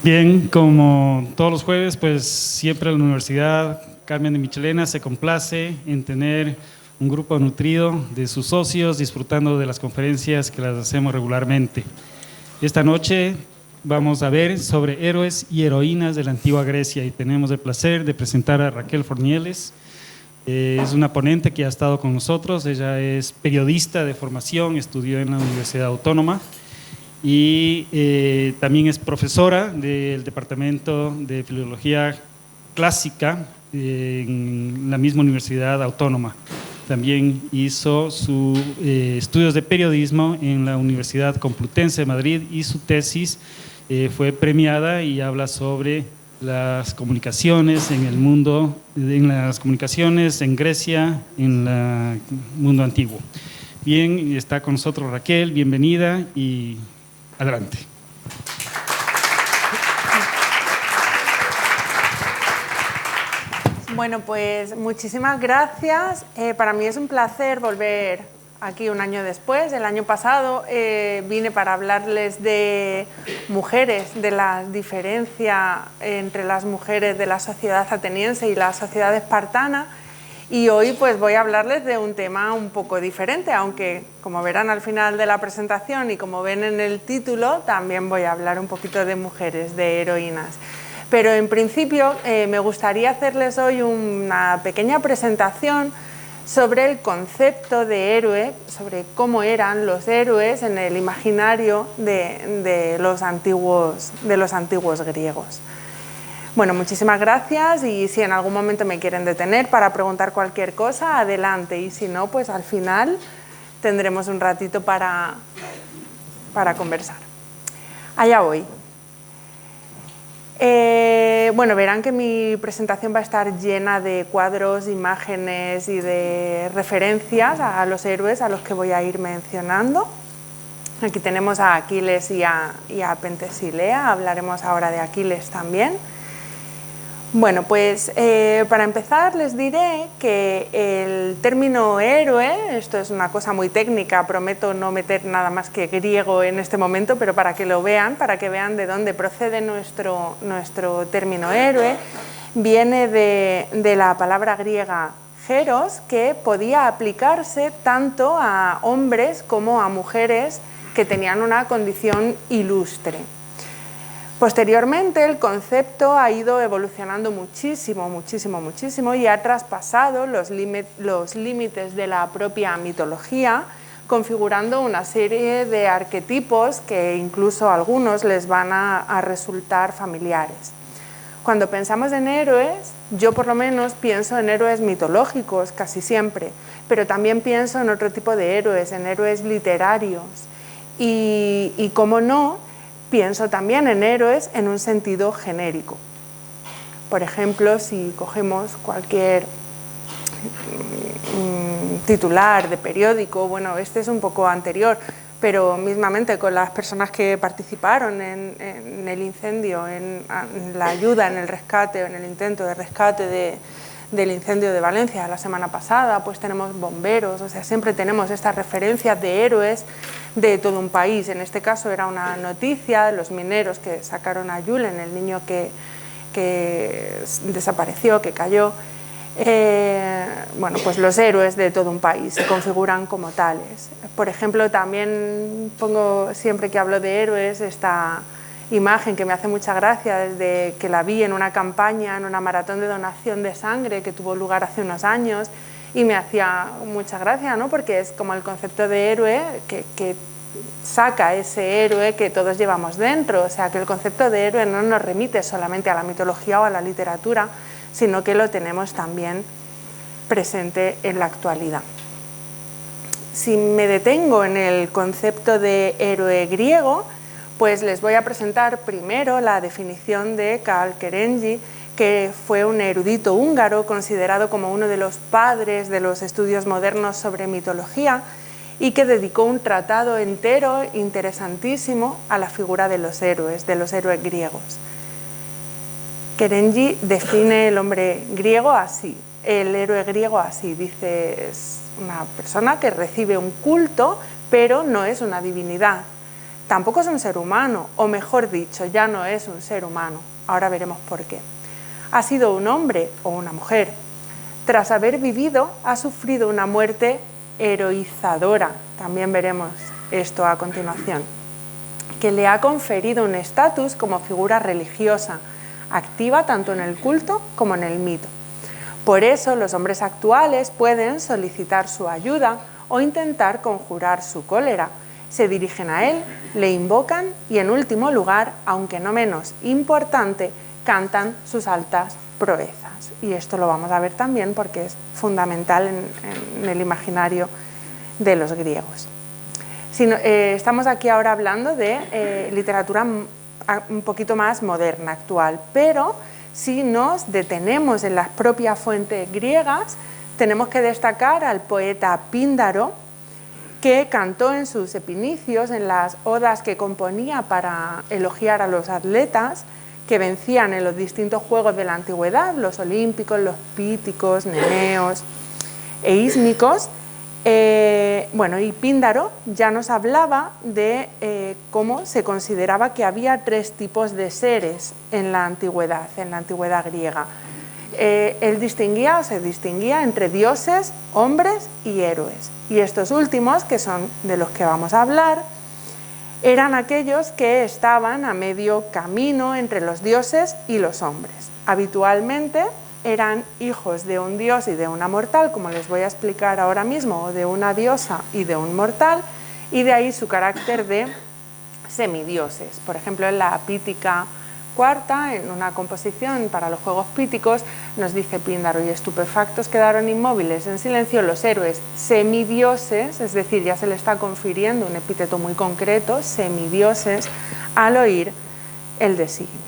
Bien, como todos los jueves, pues siempre la Universidad Carmen de Michelena se complace en tener un grupo nutrido de sus socios disfrutando de las conferencias que las hacemos regularmente. Esta noche vamos a ver sobre héroes y heroínas de la antigua Grecia y tenemos el placer de presentar a Raquel Fornieles. Es una ponente que ha estado con nosotros. Ella es periodista de formación, estudió en la Universidad Autónoma y también es profesora del Departamento de Filología Clásica en la misma Universidad Autónoma. También hizo sus estudios de periodismo en la Universidad Complutense de Madrid y su tesis fue premiada y habla sobre las comunicaciones en el mundo, en las comunicaciones en Grecia, en el mundo antiguo. Bien, está con nosotros Raquel, bienvenida y adelante. Bueno, pues muchísimas gracias. Para mí es un placer volver aquí un año después. El año pasado vine para hablarles de mujeres, de la diferencia entre las mujeres de la sociedad ateniense y la sociedad espartana. Y hoy pues voy a hablarles de un tema un poco diferente, aunque como verán al final de la presentación y como ven en el título, también voy a hablar un poquito de mujeres, de heroínas. Pero en principio me gustaría hacerles hoy una pequeña presentación sobre el concepto de héroe, sobre cómo eran los héroes en el imaginario de los antiguos griegos. Bueno, muchísimas gracias y si en algún momento me quieren detener para preguntar cualquier cosa, adelante, y si no, pues al final tendremos un ratito para conversar. Allá voy. Bueno, verán que mi presentación va a estar llena de cuadros, imágenes y de referencias a los héroes a los que voy a ir mencionando. Aquí tenemos a Aquiles y a Pentesilea, hablaremos ahora de Aquiles también. Bueno, pues para empezar les diré que el término héroe, esto es una cosa muy técnica, prometo no meter nada más que griego en este momento, pero para que lo vean, para que vean de dónde procede nuestro término héroe, viene de la palabra griega heros, que podía aplicarse tanto a hombres como a mujeres que tenían una condición ilustre. Posteriormente el concepto ha ido evolucionando muchísimo y ha traspasado los límites de la propia mitología, configurando una serie de arquetipos que incluso a algunos les van a resultar familiares. Cuando pensamos en héroes, yo por lo menos pienso en héroes mitológicos casi siempre, pero también pienso en otro tipo de héroes, en héroes literarios y cómo no, pienso también en héroes en un sentido genérico. Por ejemplo, si cogemos cualquier titular de periódico, bueno, este es un poco anterior, pero mismamente con las personas que participaron en el incendio, en la ayuda, en el rescate, en el intento de rescate del incendio de Valencia la semana pasada, pues tenemos bomberos, o sea, siempre tenemos estas referencias de héroes de todo un país. En este caso era una noticia de los mineros que sacaron a Julen, el niño que desapareció, que cayó. Bueno, pues los héroes de todo un país se configuran como tales. Por ejemplo, también pongo siempre que hablo de héroes esta imagen que me hace mucha gracia desde que la vi en una campaña, en una maratón de donación de sangre que tuvo lugar hace unos años, y me hacía mucha gracia, ¿no? Porque es como el concepto de héroe que saca ese héroe que todos llevamos dentro, o sea que el concepto de héroe no nos remite solamente a la mitología o a la literatura, sino que lo tenemos también presente en la actualidad. Si me detengo en el concepto de héroe griego, pues les voy a presentar primero la definición de Kál Kerenyi, que fue un erudito húngaro considerado como uno de los padres de los estudios modernos sobre mitología y que dedicó un tratado entero interesantísimo a la figura de los héroes griegos. Kerenyi define el hombre griego así, el héroe griego así, dice, es una persona que recibe un culto, pero no es una divinidad. tampoco es un ser humano, o mejor dicho, ya no es un ser humano. Ahora veremos por qué. Ha sido un hombre o una mujer. Tras haber vivido, ha sufrido una muerte heroizadora. También veremos esto a continuación, que le ha conferido un estatus como figura religiosa, activa tanto en el culto como en el mito. Por eso los hombres actuales pueden solicitar su ayuda o intentar conjurar su cólera. Se dirigen a él, le invocan y en último lugar, aunque no menos importante, cantan sus altas proezas. Y esto lo vamos a ver también porque fundamental en el imaginario de los griegos. Estamos aquí ahora hablando de literatura un poquito más moderna, actual, pero si nos detenemos en las propias fuentes griegas, tenemos que destacar al poeta Píndaro, que cantó en sus epinicios, en las odas que componía para elogiar a los atletas que vencían en los distintos juegos de la antigüedad, los olímpicos, los píticos, neneos e ísmicos. Y Píndaro ya nos hablaba de cómo se consideraba que había tres tipos de seres en la antigüedad griega. Él se distinguía entre dioses, hombres y héroes. Y estos últimos, que son de los que vamos a hablar, eran aquellos que estaban a medio camino entre los dioses y los hombres. Habitualmente eran hijos de un dios y de una mortal, como les voy a explicar ahora mismo, o de una diosa y de un mortal, y de ahí su carácter de semidioses. Por ejemplo, en la Pítica cuarta, en una composición para los Juegos Píticos, nos dice Píndaro: y estupefactos quedaron inmóviles en silencio los héroes semidioses, es decir, ya se le está confiriendo un epíteto muy concreto, semidioses, al oír el designio.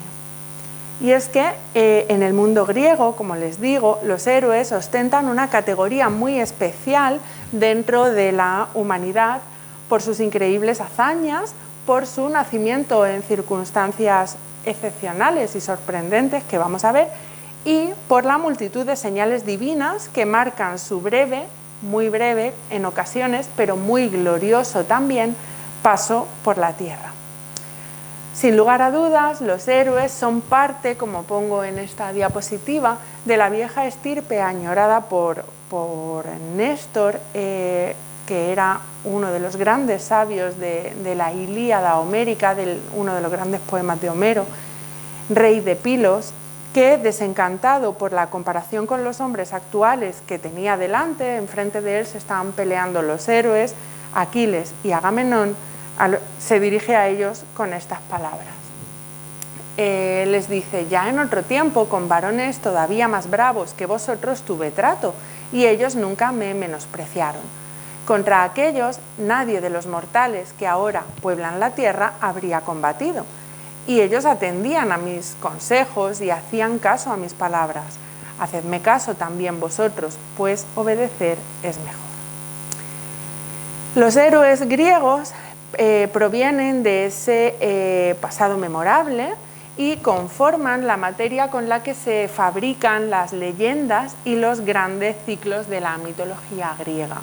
Y es que en el mundo griego, como les digo, los héroes ostentan una categoría muy especial dentro de la humanidad por sus increíbles hazañas, por su nacimiento en circunstancias excepcionales y sorprendentes que vamos a ver, y por la multitud de señales divinas que marcan su breve, muy breve en ocasiones, pero muy glorioso también, paso por la tierra. Sin lugar a dudas, los héroes son parte, como pongo en esta diapositiva, de la vieja estirpe añorada por Néstor, que era uno de los grandes sabios de la Ilíada homérica, uno de los grandes poemas de Homero, rey de Pilos, que, desencantado por la comparación con los hombres actuales que tenía delante, enfrente de él se estaban peleando los héroes, Aquiles y Agamenón, se dirige a ellos con estas palabras. Les dice: ya en otro tiempo, con varones todavía más bravos que vosotros tuve trato, y ellos nunca me menospreciaron. Contra aquellos nadie de los mortales que ahora pueblan la tierra habría combatido, y ellos atendían a mis consejos y hacían caso a mis palabras. Hacedme caso también vosotros, pues obedecer es mejor. Los héroes griegos provienen de ese pasado memorable y conforman la materia con la que se fabrican las leyendas y los grandes ciclos de la mitología griega.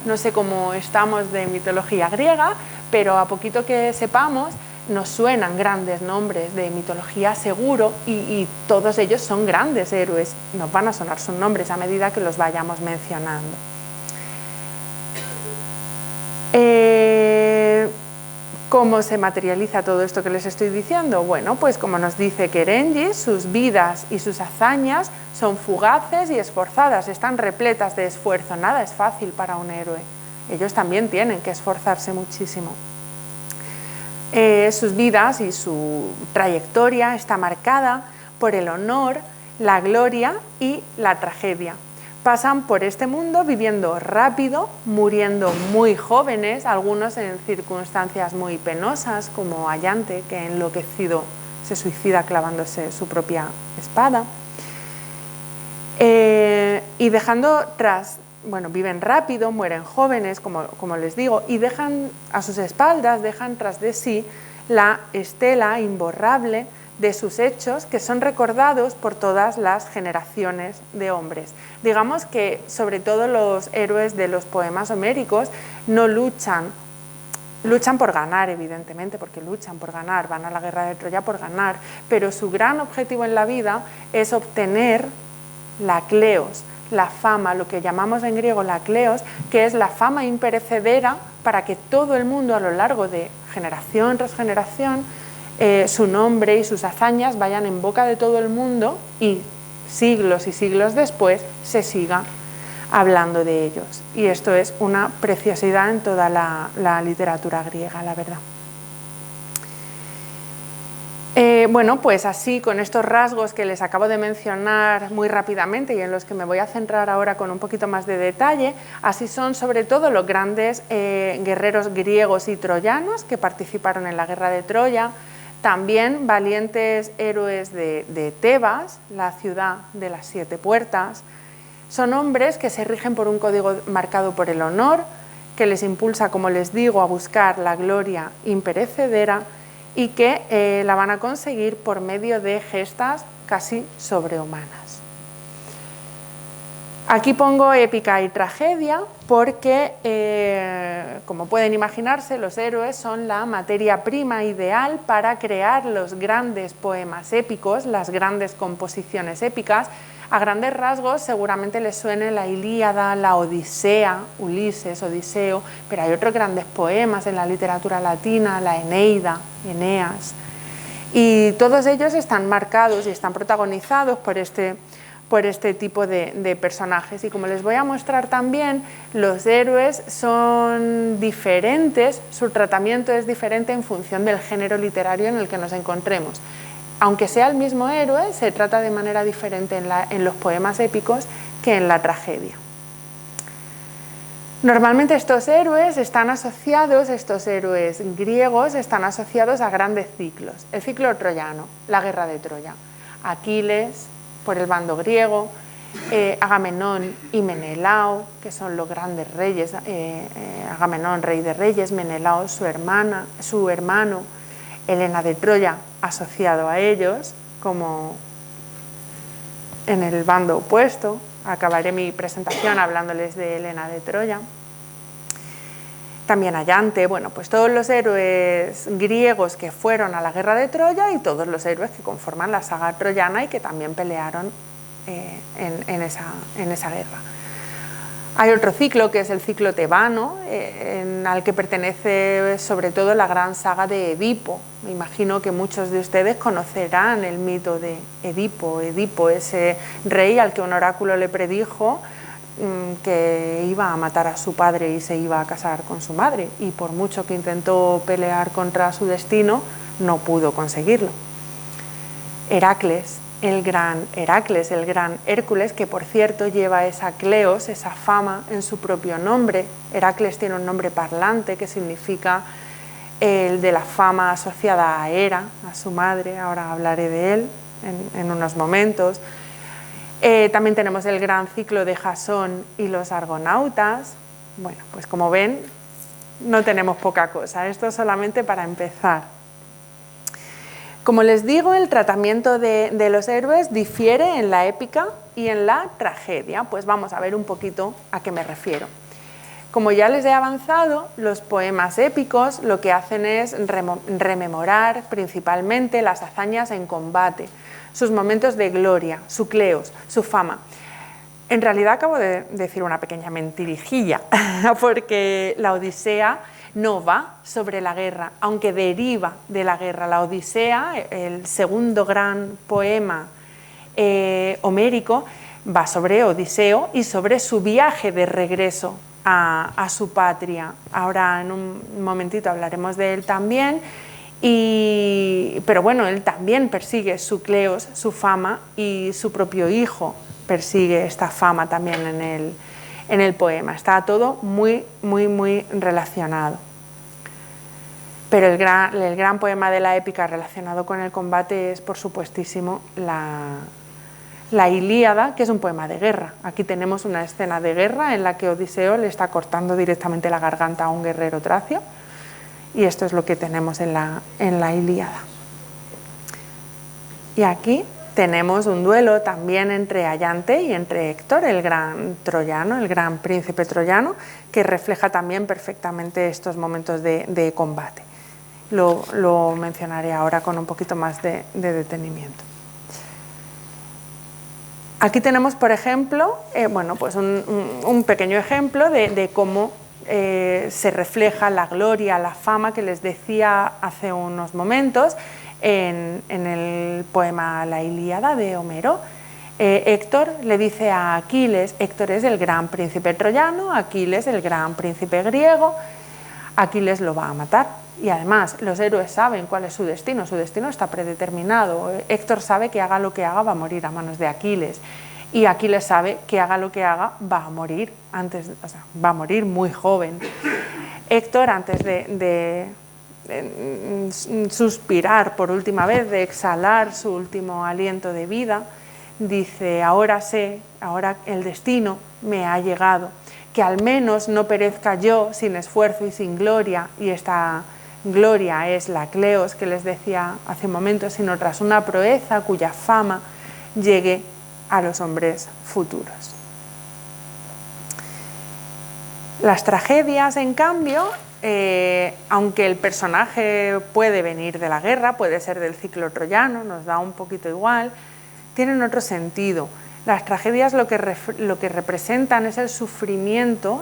No sé cómo estamos de mitología griega, pero a poquito que sepamos nos suenan grandes nombres de mitología seguro, y todos ellos son grandes héroes. Nos van a sonar sus nombres a medida que los vayamos mencionando. ¿Cómo se materializa todo esto que les estoy diciendo? Bueno, pues como nos dice Kerengis, sus vidas y sus hazañas son fugaces y esforzadas, están repletas de esfuerzo. Nada es fácil para un héroe. Ellos también tienen que esforzarse muchísimo. Sus vidas y su trayectoria está marcada por el honor, la gloria y la tragedia. Pasan por este mundo viviendo rápido, muriendo muy jóvenes, algunos en circunstancias muy penosas, como Ayante, que enloquecido se suicida clavándose su propia espada, y dejando viven rápido, mueren jóvenes, como les digo, y dejan a sus espaldas, dejan tras de sí la estela imborrable de sus hechos, que son recordados por todas las generaciones de hombres. Digamos que sobre todo los héroes de los poemas homéricos no luchan Luchan por ganar, evidentemente, porque luchan por ganar, van a la guerra de Troya por ganar, pero su gran objetivo en la vida es obtener la kleos, la fama, lo que llamamos en griego la kleos, que es la fama imperecedera para que todo el mundo a lo largo de generación tras generación su nombre y sus hazañas vayan en boca de todo el mundo y siglos después se siga hablando de ellos. Y esto es una preciosidad en toda la literatura griega, la verdad. Bueno, pues así, con estos rasgos que les acabo de mencionar muy rápidamente y en los que me voy a centrar ahora con un poquito más de detalle, así son sobre todo los grandes guerreros griegos y troyanos que participaron en la guerra de Troya, también valientes héroes de Tebas, la ciudad de las 7 puertas. Son hombres que se rigen por un código marcado por el honor, que les impulsa, como les digo, a buscar la gloria imperecedera y que la van a conseguir por medio de gestas casi sobrehumanas. Aquí pongo épica y tragedia porque, como pueden imaginarse, los héroes son la materia prima ideal para crear los grandes poemas épicos, las grandes composiciones épicas. A grandes rasgos seguramente les suene la Ilíada, la Odisea, Ulises, Odiseo, pero hay otros grandes poemas en la literatura latina, la Eneida, Eneas, y todos ellos están marcados y están protagonizados por este tipo de personajes. Y como les voy a mostrar también, los héroes son diferentes, su tratamiento es diferente en función del género literario en el que nos encontremos. Aunque sea el mismo héroe, se trata de manera diferente en los poemas épicos que en la tragedia. Normalmente estos héroes griegos, están asociados a grandes ciclos. El ciclo troyano, la guerra de Troya. Aquiles, por el bando griego, Agamenón y Menelao, que son los grandes reyes, Agamenón, rey de reyes, Menelao, su hermano, Helena de Troya, asociado a ellos, como en el bando opuesto. Acabaré mi presentación hablándoles de Helena de Troya. También Ayante, bueno, pues todos los héroes griegos que fueron a la guerra de Troya y todos los héroes que conforman la saga troyana y que también pelearon en esa guerra. Hay otro ciclo que es el ciclo tebano, al que pertenece sobre todo la gran saga de Edipo. Me imagino que muchos de ustedes conocerán el mito de Edipo. Edipo, ese rey al que un oráculo le predijo que iba a matar a su padre y se iba a casar con su madre, y por mucho que intentó pelear contra su destino, no pudo conseguirlo. Heracles, el gran Hércules, que por cierto lleva esa kleos, esa fama en su propio nombre. Heracles tiene un nombre parlante que significa el de la fama asociada a Hera, a su madre. Ahora hablaré de él en unos momentos. También tenemos el gran ciclo de Jasón y los argonautas. Bueno, pues como ven, no tenemos poca cosa, esto solamente para empezar. Como les digo, el tratamiento de los héroes difiere en la épica y en la tragedia. Pues vamos a ver un poquito a qué me refiero. Como ya les he avanzado, los poemas épicos lo que hacen es rememorar principalmente las hazañas en combate, sus momentos de gloria, su kleos, su fama. En realidad acabo de decir una pequeña mentirijilla, porque la Odisea no va sobre la guerra, aunque deriva de la guerra. La Odisea, el segundo gran poema homérico, va sobre Odiseo y sobre su viaje de regreso a su patria. Ahora en un momentito hablaremos de él también, pero bueno, él también persigue su kleos, su fama, y su propio hijo persigue esta fama también en el poema. Está todo muy relacionado. Pero el gran poema de la épica relacionado con el combate es, por supuestísimo, la Ilíada, que es un poema de guerra. Aquí tenemos una escena de guerra en la que Odiseo le está cortando directamente la garganta a un guerrero tracio, y esto es lo que tenemos en la Ilíada. Y aquí tenemos un duelo también entre Ayante y entre Héctor, el gran troyano, el gran príncipe troyano, que refleja también perfectamente estos momentos de combate. Lo mencionaré ahora con un poquito más de detenimiento. Aquí tenemos, por ejemplo, pues un pequeño ejemplo de cómo se refleja la gloria, la fama que les decía hace unos momentos en el poema La Ilíada de Homero. Héctor le dice a Aquiles, Héctor es el gran príncipe troyano, Aquiles el gran príncipe griego, Aquiles lo va a matar. Y además los héroes saben cuál es su destino está predeterminado. Héctor sabe que haga lo que haga va a morir a manos de Aquiles. Y Aquiles sabe que haga lo que haga va a morir va a morir muy joven. Héctor, antes de suspirar por última vez, de exhalar su último aliento de vida, dice, ahora el destino me ha llegado, que al menos no perezca yo sin esfuerzo y sin gloria, y esta gloria es la Cleos que les decía hace un momento, sino tras una proeza cuya fama llegue a los hombres futuros. Las tragedias, en cambio, aunque el personaje puede venir de la guerra, puede ser del ciclo troyano, nos da un poquito igual, tienen otro sentido. Las tragedias lo que representan es el sufrimiento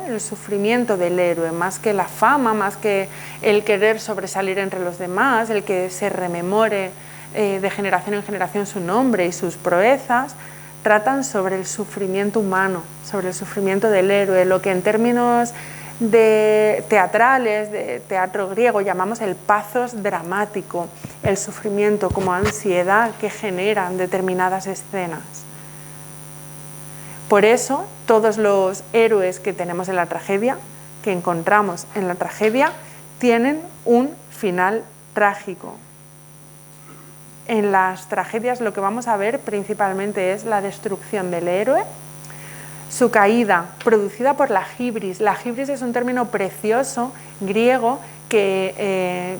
del héroe, más que la fama, más que el querer sobresalir entre los demás, el que se rememore de generación en generación su nombre y sus proezas, tratan sobre el sufrimiento humano, sobre el sufrimiento del héroe, lo que en términos teatrales, de teatro griego, llamamos el pathos dramático, el sufrimiento como ansiedad que generan determinadas escenas. Por eso, todos los héroes que tenemos en la tragedia, que encontramos en la tragedia, tienen un final trágico. En las tragedias lo que vamos a ver principalmente es la destrucción del héroe, su caída, producida por la hibris. La hibris es un término precioso griego que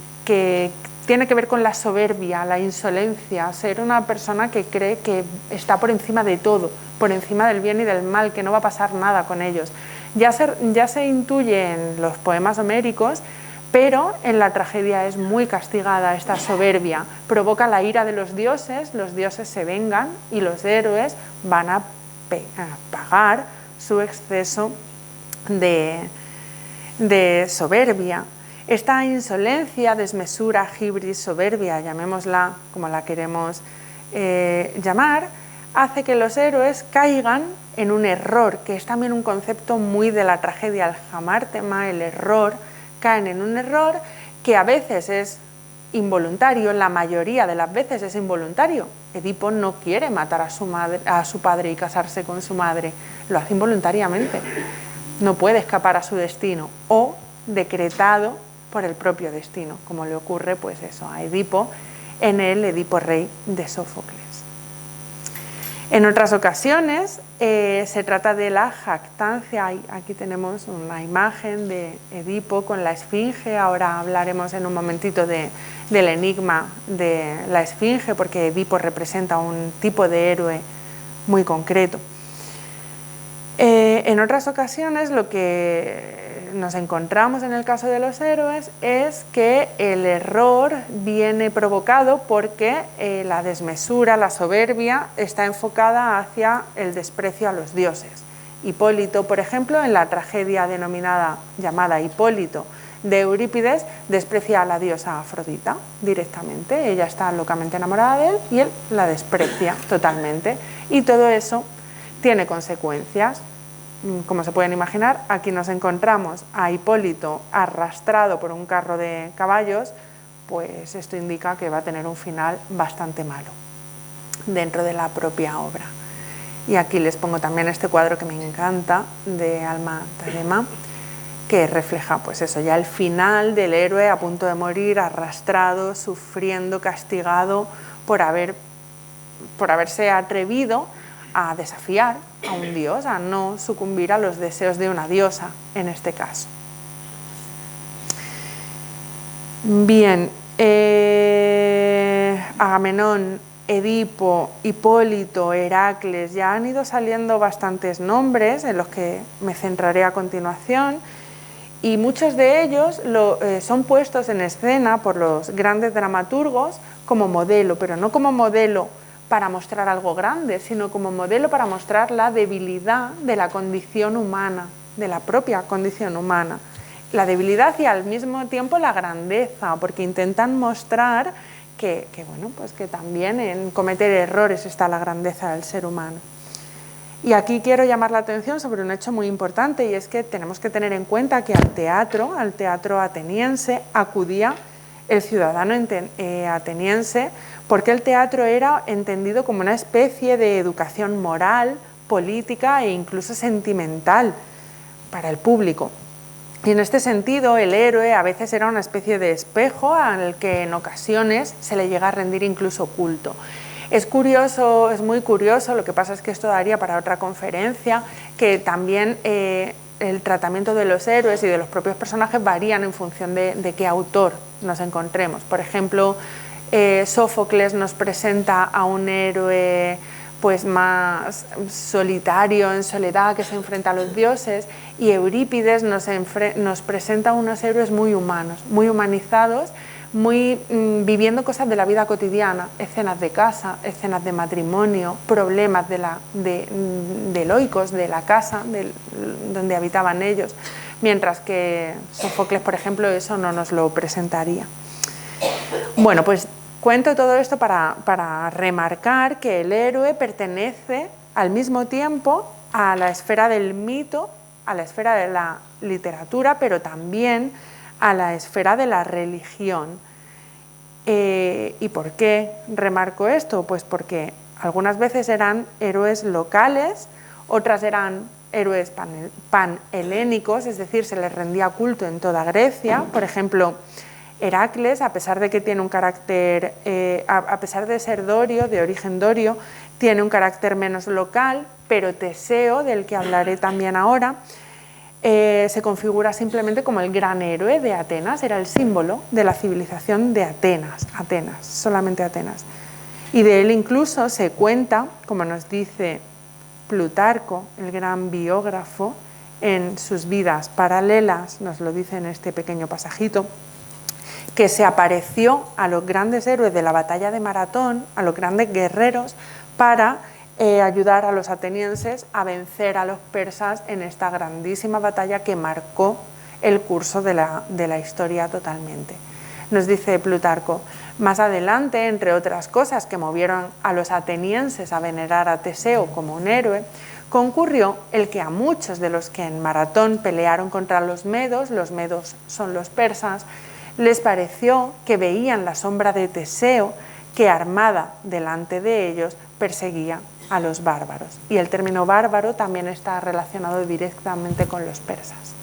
tiene que ver con la soberbia, la insolencia, ser una persona que cree que está por encima de todo, por encima del bien y del mal, que no va a pasar nada con ellos. Ya se intuye en los poemas homéricos, pero en la tragedia es muy castigada esta soberbia, provoca la ira de los dioses se vengan y los héroes van a pagar su exceso de soberbia. Esta insolencia, desmesura, hibris, soberbia, llamémosla como la queremos llamar, hace que los héroes caigan en un error, que es también un concepto muy de la tragedia, el jamártema, el error. Caen en un error que a veces es involuntario, la mayoría de las veces es involuntario. Edipo no quiere matar a su padre y casarse con su madre, lo hace involuntariamente, no puede escapar a su destino o decretado por el propio destino, como le ocurre pues eso a Edipo en el Edipo Rey de Sófocles. En otras ocasiones se trata de la jactancia. Aquí tenemos una imagen de Edipo con la esfinge. Ahora hablaremos en un momentito del enigma de la esfinge, porque Edipo representa un tipo de héroe muy concreto. En otras ocasiones lo que nos encontramos en el caso de los héroes es que el error viene provocado porque la desmesura, la soberbia está enfocada hacia el desprecio a los dioses. Hipólito, por ejemplo, en la tragedia llamada Hipólito de Eurípides, desprecia a la diosa Afrodita directamente. Ella está locamente enamorada de él y él la desprecia totalmente. Y todo eso tiene consecuencias. Como se pueden imaginar, aquí nos encontramos a Hipólito arrastrado por un carro de caballos, pues esto indica que va a tener un final bastante malo dentro de la propia obra. Y aquí les pongo también este cuadro que me encanta de Alma Tadema, que refleja pues eso, ya el final del héroe a punto de morir, arrastrado, sufriendo, castigado por haberse atrevido a desafiar a un dios, a no sucumbir a los deseos de una diosa en este caso. Bien, Agamenón Edipo, Hipólito, Heracles, ya han ido saliendo bastantes nombres en los que me centraré a continuación, y muchos de ellos son puestos en escena por los grandes dramaturgos como modelo, pero no como modelo para mostrar algo grande, sino como modelo para mostrar la debilidad de la condición humana, de la propia condición humana. La debilidad y al mismo tiempo la grandeza, porque intentan mostrar que bueno, pues que también en cometer errores está la grandeza del ser humano. Y aquí quiero llamar la atención sobre un hecho muy importante, y es que tenemos que tener en cuenta que al teatro ateniense, acudía el ciudadano ateniense, porque el teatro era entendido como una especie de educación moral, política e incluso sentimental para el público. Y en este sentido, el héroe a veces era una especie de espejo al que en ocasiones se le llega a rendir incluso culto. Es curioso, es muy curioso, lo que pasa es que esto daría para otra conferencia, que también el tratamiento de los héroes y de los propios personajes varían en función de qué autor nos encontremos. Por ejemplo, Sófocles nos presenta a un héroe pues más solitario, en soledad, que se enfrenta a los dioses, y Eurípides nos presenta unos héroes muy humanos, muy humanizados, viviendo cosas de la vida cotidiana, escenas de casa, escenas de matrimonio, problemas de loicos de la casa donde habitaban ellos, mientras que Sófocles, por ejemplo, eso no nos lo presentaría. Bueno, pues cuento todo esto para remarcar que el héroe pertenece al mismo tiempo a la esfera del mito, a la esfera de la literatura, pero también a la esfera de la religión. ¿Y por qué remarco esto? Pues porque algunas veces eran héroes locales, otras eran héroes panhelénicos, es decir, se les rendía culto en toda Grecia. Por ejemplo, Heracles, a pesar de que tiene un carácter, a pesar de ser dorio, de origen dorio, tiene un carácter menos local, pero Teseo, del que hablaré también ahora, se configura simplemente como el gran héroe de Atenas, era el símbolo de la civilización de Atenas, solamente Atenas. Y de él incluso se cuenta, como nos dice Plutarco, el gran biógrafo, en sus vidas paralelas, nos lo dice en este pequeño pasajito, que se apareció a los grandes héroes de la batalla de Maratón, a los grandes guerreros, para ayudar a los atenienses a vencer a los persas en esta grandísima batalla que marcó el curso de la historia totalmente. Nos dice Plutarco, más adelante, entre otras cosas que movieron a los atenienses a venerar a Teseo como un héroe, concurrió el que a muchos de los que en Maratón pelearon contra los medos son los persas, les pareció que veían la sombra de Teseo que, armada delante de ellos, perseguía a los bárbaros. Y el término bárbaro también está relacionado directamente con los persas.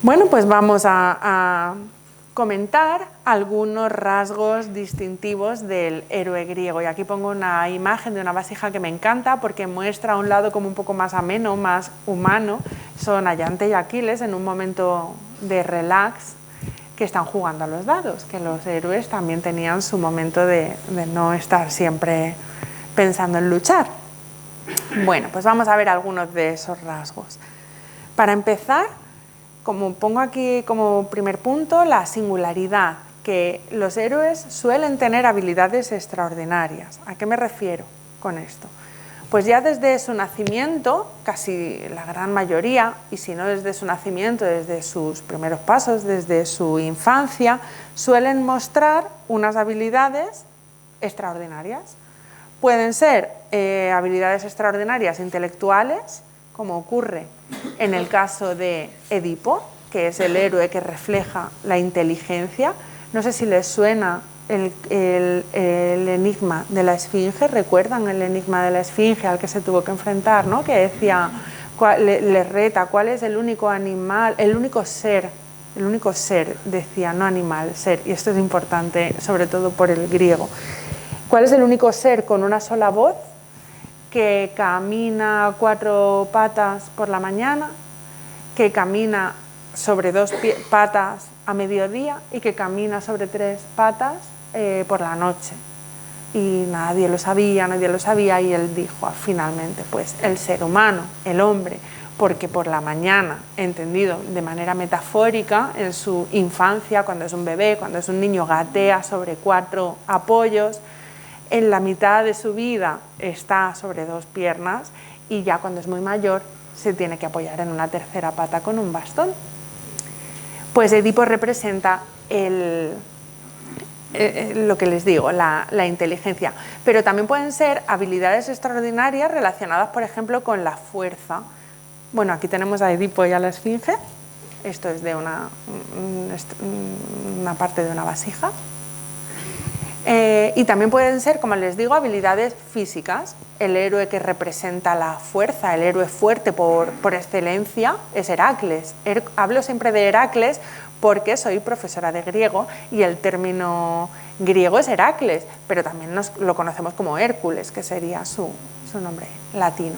Bueno, pues vamos a comentar algunos rasgos distintivos del héroe griego. Y aquí pongo una imagen de una vasija que me encanta porque muestra un lado como un poco más ameno, más humano. Son Ayante y Aquiles en un momento de relax que están jugando a los dados, que los héroes también tenían su momento de no estar siempre pensando en luchar. Bueno, pues vamos a ver algunos de esos rasgos. Para empezar, como pongo aquí como primer punto, la singularidad, que los héroes suelen tener habilidades extraordinarias. ¿A qué me refiero con esto? Pues ya desde su nacimiento, casi la gran mayoría, y si no desde su nacimiento, desde sus primeros pasos, desde su infancia, suelen mostrar unas habilidades extraordinarias. Pueden ser habilidades extraordinarias intelectuales, como ocurre en el caso de Edipo, que es el héroe que refleja la inteligencia. No sé si les suena el enigma de la Esfinge. ¿Recuerdan el enigma de la Esfinge al que se tuvo que enfrentar, ¿no? Que decía, le reta, ¿cuál es el único animal, el único ser, decía, no animal, ser, y esto es importante, sobre todo por el griego. ¿Cuál es el único ser con una sola voz, que camina a 4 patas por la mañana, que camina sobre 2 patas a mediodía y que camina sobre 3 patas por la noche? y nadie lo sabía, y él dijo finalmente, pues el ser humano, el hombre, porque por la mañana, entendido de manera metafórica, en su infancia, cuando es un bebé, cuando es un niño, gatea sobre 4 apoyos, en la mitad de su vida está sobre 2 piernas y ya cuando es muy mayor se tiene que apoyar en una tercera pata con un bastón. Pues Edipo representa lo que les digo, la inteligencia, pero también pueden ser habilidades extraordinarias relacionadas, por ejemplo, con la fuerza. Bueno, aquí tenemos a Edipo y a la Esfinge. Esto es de una parte de una vasija. Y también pueden ser, como les digo, habilidades físicas. El héroe que representa la fuerza, el héroe fuerte por excelencia, es Heracles. Hablo siempre de Heracles porque soy profesora de griego y el término griego es Heracles, pero también lo conocemos como Hércules, que sería su nombre latino.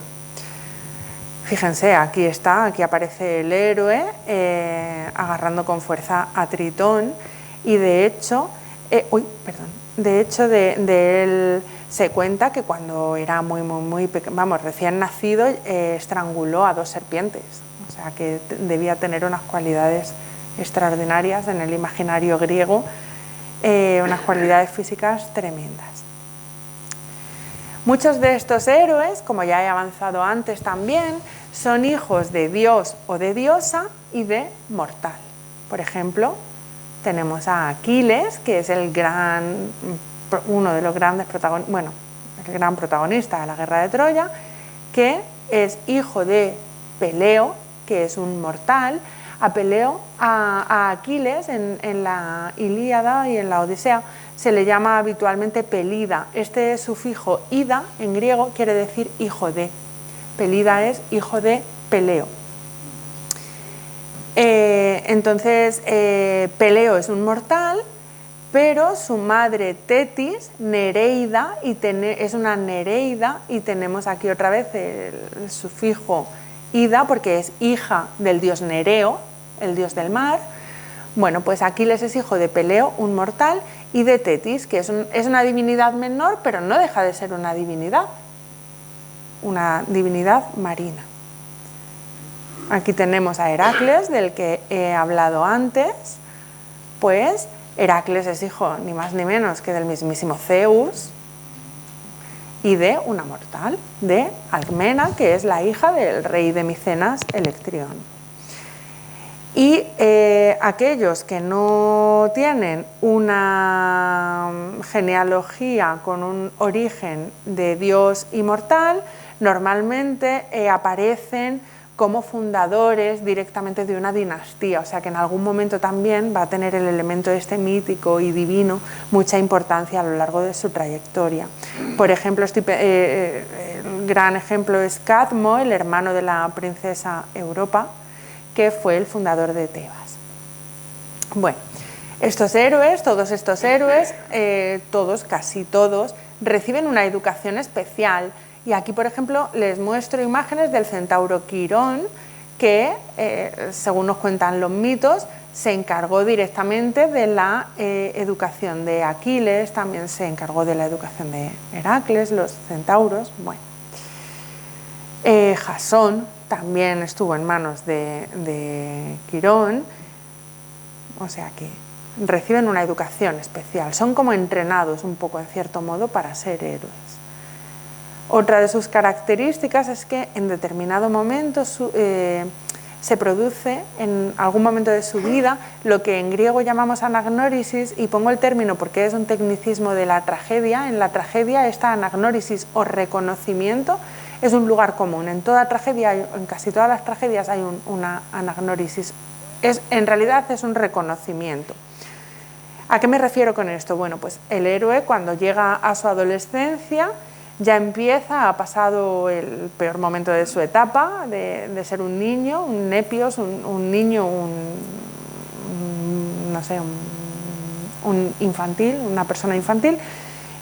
Fíjense, aquí aparece el héroe agarrando con fuerza a Tritón, y de hecho, de él se cuenta que cuando era muy pequeño, recién nacido, estranguló a 2 serpientes, o sea que debía tener unas cualidades extraordinarias en el imaginario griego, unas cualidades físicas tremendas. Muchos de estos héroes, como ya he avanzado antes también, son hijos de dios o de diosa y de mortal. Por ejemplo, tenemos a Aquiles, que es uno de los grandes protagonistas, bueno, el gran protagonista de la guerra de Troya, que es hijo de Peleo, que es un mortal. A Aquiles en la Ilíada y en la Odisea se le llama habitualmente Pelida. Este sufijo ida en griego quiere decir hijo de. Pelida es hijo de Peleo. Entonces Peleo es un mortal, pero su madre Tetis, Nereida, es una Nereida, y tenemos aquí otra vez el sufijo ida porque es hija del dios Nereo, el dios del mar. Bueno, pues Aquiles es hijo de Peleo, un mortal, y de Tetis, que es una divinidad menor, pero no deja de ser una divinidad marina. Aquí tenemos a Heracles, del que he hablado antes. Pues Heracles es hijo ni más ni menos que del mismísimo Zeus y de una mortal, de Alcmena, que es la hija del rey de Micenas, Electrión. Y aquellos que no tienen una genealogía con un origen de dios inmortal, normalmente aparecen como fundadores directamente de una dinastía, o sea que en algún momento también va a tener el elemento mítico y divino mucha importancia a lo largo de su trayectoria. Por ejemplo, el gran ejemplo es Cadmo, el hermano de la princesa Europa, que fue el fundador de Tebas. Bueno, todos estos héroes, casi todos, reciben una educación especial. Y aquí, por ejemplo, les muestro imágenes del centauro Quirón, que, según nos cuentan los mitos, se encargó directamente de la educación de Aquiles, también se encargó de la educación de Heracles, los centauros. Bueno, Jasón también estuvo en manos de Quirón, o sea que reciben una educación especial, son como entrenados un poco en cierto modo para ser héroes. Otra de sus características es que en determinado momento se produce, en algún momento de su vida, lo que en griego llamamos anagnórisis, y pongo el término porque es un tecnicismo de la tragedia. En la tragedia esta anagnórisis o reconocimiento es un lugar común. En toda tragedia, en casi todas las tragedias hay una anagnórisis. En realidad es un reconocimiento. ¿A qué me refiero con esto? Bueno, pues el héroe, cuando llega a su adolescencia, ya ha pasado el peor momento de su etapa, de ser un niño, un nepios, un niño, un infantil, una persona infantil,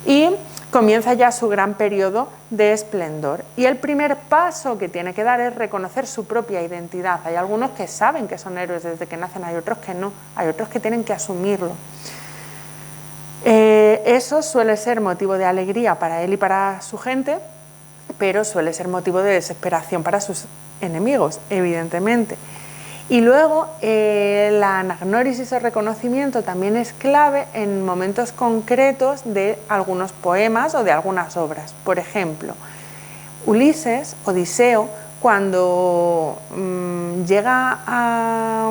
y comienza ya su gran periodo de esplendor. Y el primer paso que tiene que dar es reconocer su propia identidad. Hay algunos que saben que son héroes desde que nacen, hay otros que no, hay otros que tienen que asumirlo. Eso suele ser motivo de alegría para él y para su gente, pero suele ser motivo de desesperación para sus enemigos, evidentemente. Y luego la anagnórisis o reconocimiento también es clave en momentos concretos de algunos poemas o de algunas obras. Por ejemplo, Ulises, Odiseo, cuando llega a...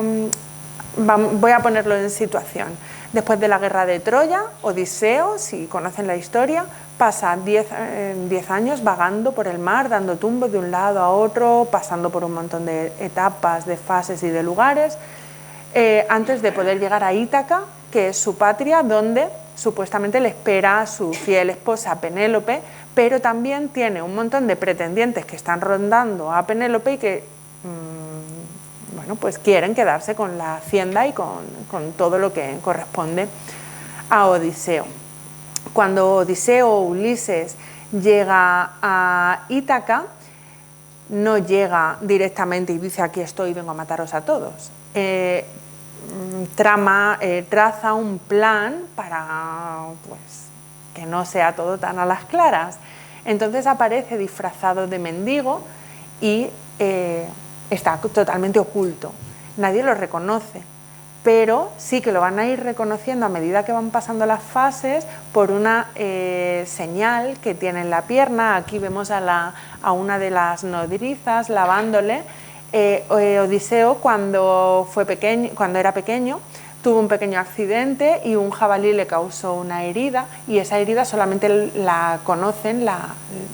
voy a ponerlo en situación. Después de la guerra de Troya, Odiseo, si conocen la historia, pasa 10 años vagando por el mar, dando tumbos de un lado a otro, pasando por un montón de etapas, de fases y de lugares, antes de poder llegar a Ítaca, que es su patria, donde supuestamente le espera a su fiel esposa Penélope, pero también tiene un montón de pretendientes que están rondando a Penélope y que bueno, pues quieren quedarse con la hacienda y con todo lo que corresponde a Odiseo. Cuando Odiseo o Ulises llega a Ítaca, no llega directamente y dice aquí estoy, vengo a mataros a todos. Traza un plan para pues, que no sea todo tan a las claras. Entonces aparece disfrazado de mendigo y está totalmente oculto. Nadie lo reconoce, pero sí que lo van a ir reconociendo a medida que van pasando las fases por una señal que tiene en la pierna. Aquí vemos a una de las nodrizas lavándole. Odiseo cuando era pequeño tuvo un pequeño accidente y un jabalí le causó una herida, y esa herida solamente la conocen,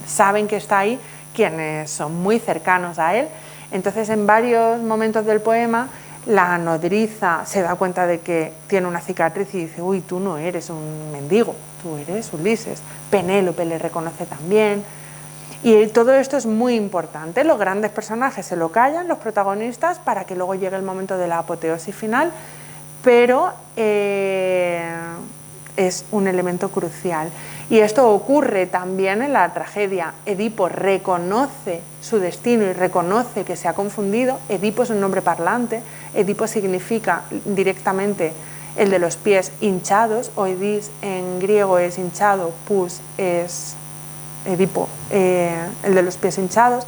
saben que está ahí quienes son muy cercanos a él. Entonces, en varios momentos del poema, la nodriza se da cuenta de que tiene una cicatriz y dice, uy, tú no eres un mendigo, tú eres Ulises. Penélope le reconoce también. Y todo esto es muy importante. Los grandes personajes se lo callan, los protagonistas, para que luego llegue el momento de la apoteosis final, pero es un elemento crucial. Y esto ocurre también en la tragedia. Edipo reconoce su destino y reconoce que se ha confundido. Edipo es un nombre parlante. Edipo significa directamente el de los pies hinchados. Oidis en griego es hinchado, pus es Edipo, el de los pies hinchados.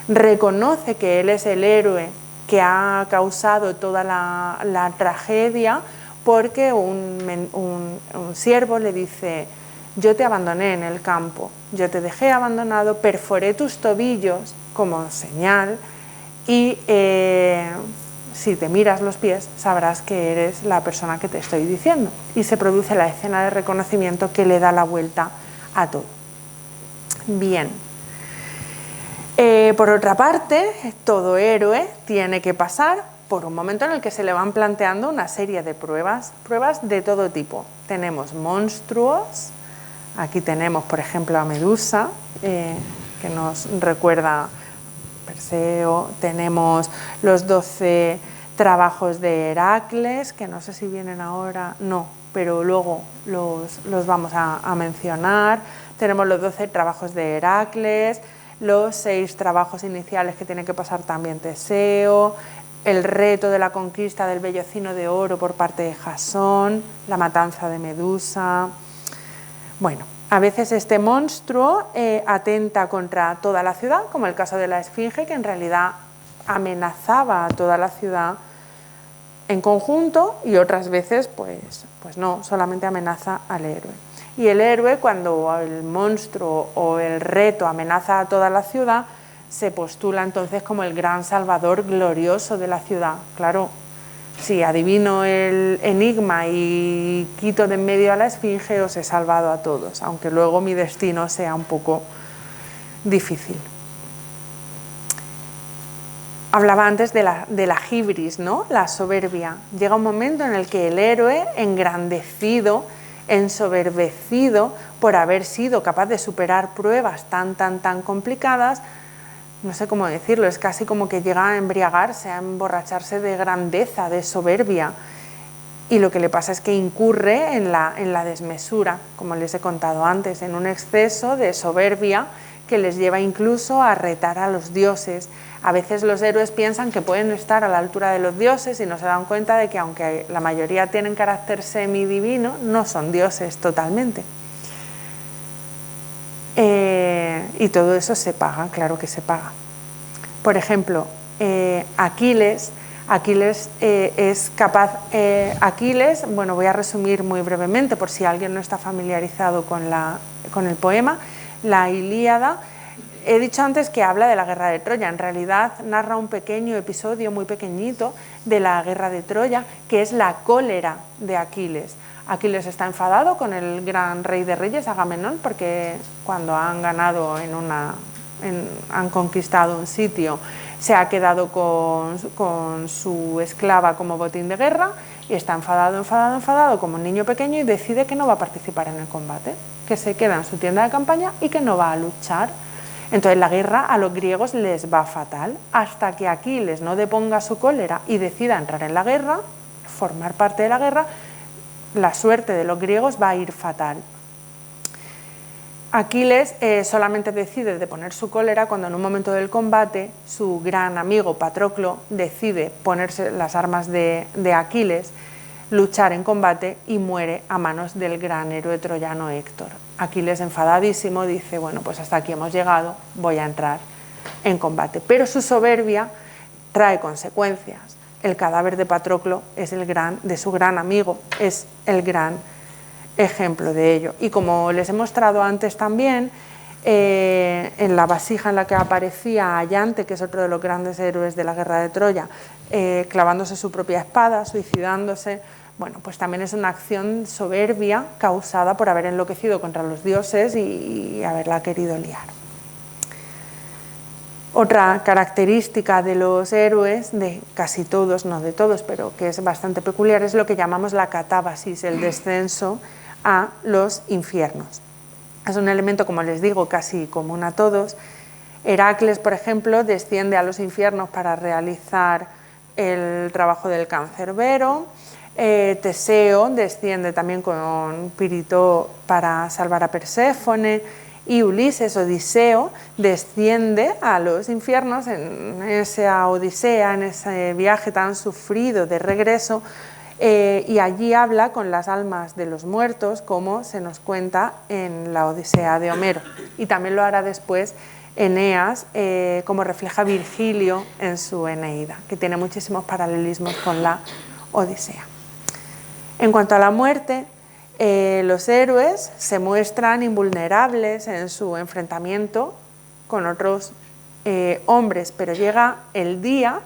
Reconoce que él es el héroe que ha causado toda la tragedia, porque un siervo le dice, yo te abandoné en el campo, yo te dejé abandonado, perforé tus tobillos como señal y si te miras los pies sabrás que eres la persona que te estoy diciendo. Y se produce la escena de reconocimiento que le da la vuelta a todo. Bien. Por otra parte, todo héroe tiene que pasar por un momento en el que se le van planteando una serie de pruebas de todo tipo. Tenemos monstruos, aquí tenemos por ejemplo a Medusa, que nos recuerda a Perseo. Tenemos los 12 trabajos de Heracles, que no sé si vienen ahora, no, pero luego los vamos a mencionar. Tenemos los 12 trabajos de Heracles, los 6 trabajos iniciales que tiene que pasar también Teseo, el reto de la conquista del vellocino de oro por parte de Jasón, la matanza de Medusa. Bueno, a veces este monstruo atenta contra toda la ciudad, como el caso de la Esfinge, que en realidad amenazaba a toda la ciudad en conjunto, y otras veces pues no, solamente amenaza al héroe. Y el héroe, cuando el monstruo o el reto amenaza a toda la ciudad, se postula entonces como el gran salvador glorioso de la ciudad. Claro, si adivino el enigma y quito de en medio a la Esfinge, os he salvado a todos, aunque luego mi destino sea un poco difícil. Hablaba antes de la hibris, ¿no? La soberbia. Llega un momento en el que el héroe, engrandecido, ensoberbecido por haber sido capaz de superar pruebas tan complicadas, no sé cómo decirlo, es casi como que llega a embriagarse, a emborracharse de grandeza, de soberbia, y lo que le pasa es que incurre en la desmesura, como les he contado antes, en un exceso de soberbia que les lleva incluso a retar a los dioses. A veces los héroes piensan que pueden estar a la altura de los dioses y no se dan cuenta de que aunque la mayoría tienen carácter semidivino, no son dioses totalmente. Y todo eso se paga, claro que se paga. Por ejemplo, Aquiles es capaz, bueno, voy a resumir muy brevemente por si alguien no está familiarizado con el poema. La Ilíada, he dicho antes que habla de la guerra de Troya, en realidad narra un pequeño episodio muy pequeñito de la guerra de Troya, que es la cólera de Aquiles. Aquiles está enfadado con el gran rey de reyes, Agamenón, porque cuando han ganado han conquistado un sitio, se ha quedado con su esclava como botín de guerra y está enfadado como un niño pequeño y decide que no va a participar en el combate, que se queda en su tienda de campaña y que no va a luchar. Entonces la guerra a los griegos les va fatal, hasta que Aquiles no deponga su cólera y decida entrar en la guerra, formar parte de la guerra, la suerte de los griegos va a ir fatal. Aquiles solamente decide deponer su cólera cuando en un momento del combate su gran amigo Patroclo decide ponerse las armas de Aquiles, luchar en combate y muere a manos del gran héroe troyano Héctor. Aquiles, enfadadísimo, dice, bueno, pues hasta aquí hemos llegado, voy a entrar en combate. Pero su soberbia trae consecuencias. El cadáver de Patroclo es de su gran amigo, es el gran ejemplo de ello. Y como les he mostrado antes también, en la vasija en la que aparecía Ayante, que es otro de los grandes héroes de la guerra de Troya, clavándose su propia espada, suicidándose, bueno, pues también es una acción soberbia causada por haber enloquecido contra los dioses y haberla querido liar. Otra característica de los héroes, de casi todos, no de todos, pero que es bastante peculiar, es lo que llamamos la catábasis, el descenso a los infiernos. Es un elemento, como les digo, casi común a todos. Heracles, por ejemplo, desciende a los infiernos para realizar el trabajo del cancerbero. Teseo desciende también con Pirito para salvar a Perséfone. Y Ulises, Odiseo, desciende a los infiernos en esa odisea, en ese viaje tan sufrido de regreso, y allí habla con las almas de los muertos, como se nos cuenta en la Odisea de Homero. Y también lo hará después Eneas, como refleja Virgilio en su Eneida, que tiene muchísimos paralelismos con la Odisea. En cuanto a la muerte, los héroes se muestran invulnerables en su enfrentamiento con otros hombres, pero llega el día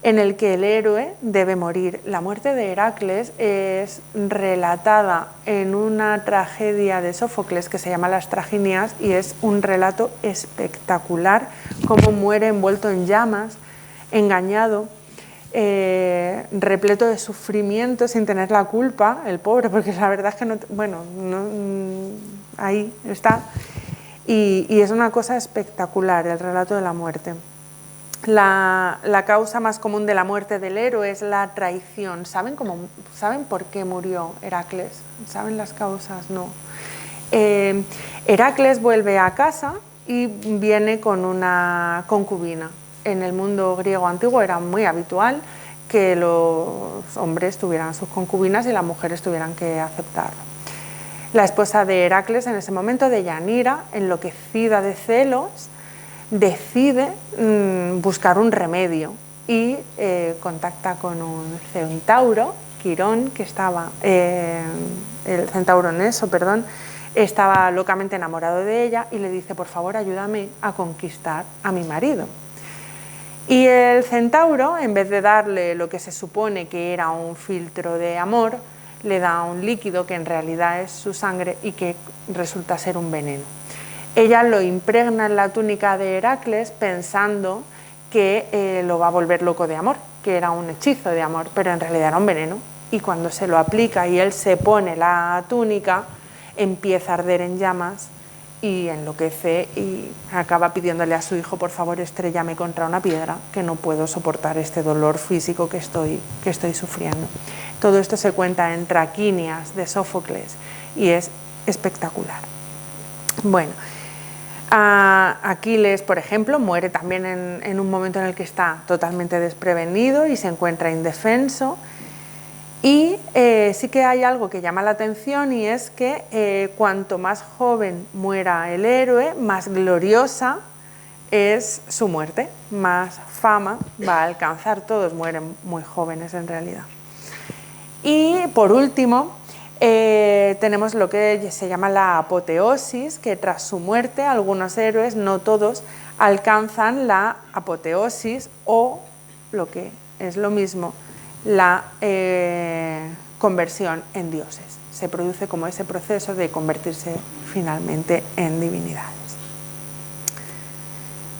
en el que el héroe debe morir. La muerte de Heracles es relatada en una tragedia de Sófocles que se llama Las Traginias y es un relato espectacular, cómo muere envuelto en llamas, engañado, repleto de sufrimiento sin tener la culpa, el pobre, porque la verdad es que ahí está, y es una cosa espectacular el relato de la muerte. La causa más común de la muerte del héroe es la traición. ¿Saben por qué murió Heracles? ¿Saben las causas? No. Heracles vuelve a casa y viene con una concubina. En el mundo griego antiguo era muy habitual que los hombres tuvieran sus concubinas y las mujeres tuvieran que aceptarlo. La esposa de Heracles en ese momento, Deyanira, enloquecida de celos, decide buscar un remedio y contacta con un centauro, Quirón, que estaba, el centauro Neso, perdón, estaba locamente enamorado de ella y le dice, por favor, ayúdame a conquistar a mi marido. Y el centauro, en vez de darle lo que se supone que era un filtro de amor, le da un líquido que en realidad es su sangre y que resulta ser un veneno. Ella lo impregna en la túnica de Heracles pensando que lo va a volver loco de amor, que era un hechizo de amor, pero en realidad era un veneno. Y cuando se lo aplica y él se pone la túnica, empieza a arder en llamas y enloquece y acaba pidiéndole a su hijo, por favor, estréllame contra una piedra, que no puedo soportar este dolor físico que estoy sufriendo. Todo esto se cuenta en Traquinias de Sófocles y es espectacular. Bueno, Aquiles, por ejemplo, muere también en un momento en el que está totalmente desprevenido y se encuentra indefenso. Y sí que hay algo que llama la atención, y es que cuanto más joven muera el héroe, más gloriosa es su muerte, más fama va a alcanzar. Todos mueren muy jóvenes en realidad. Y por último, tenemos lo que se llama la apoteosis, que tras su muerte algunos héroes, no todos, alcanzan la apoteosis, o lo que es lo mismo, la conversión en dioses. Se produce como ese proceso de convertirse finalmente en divinidades.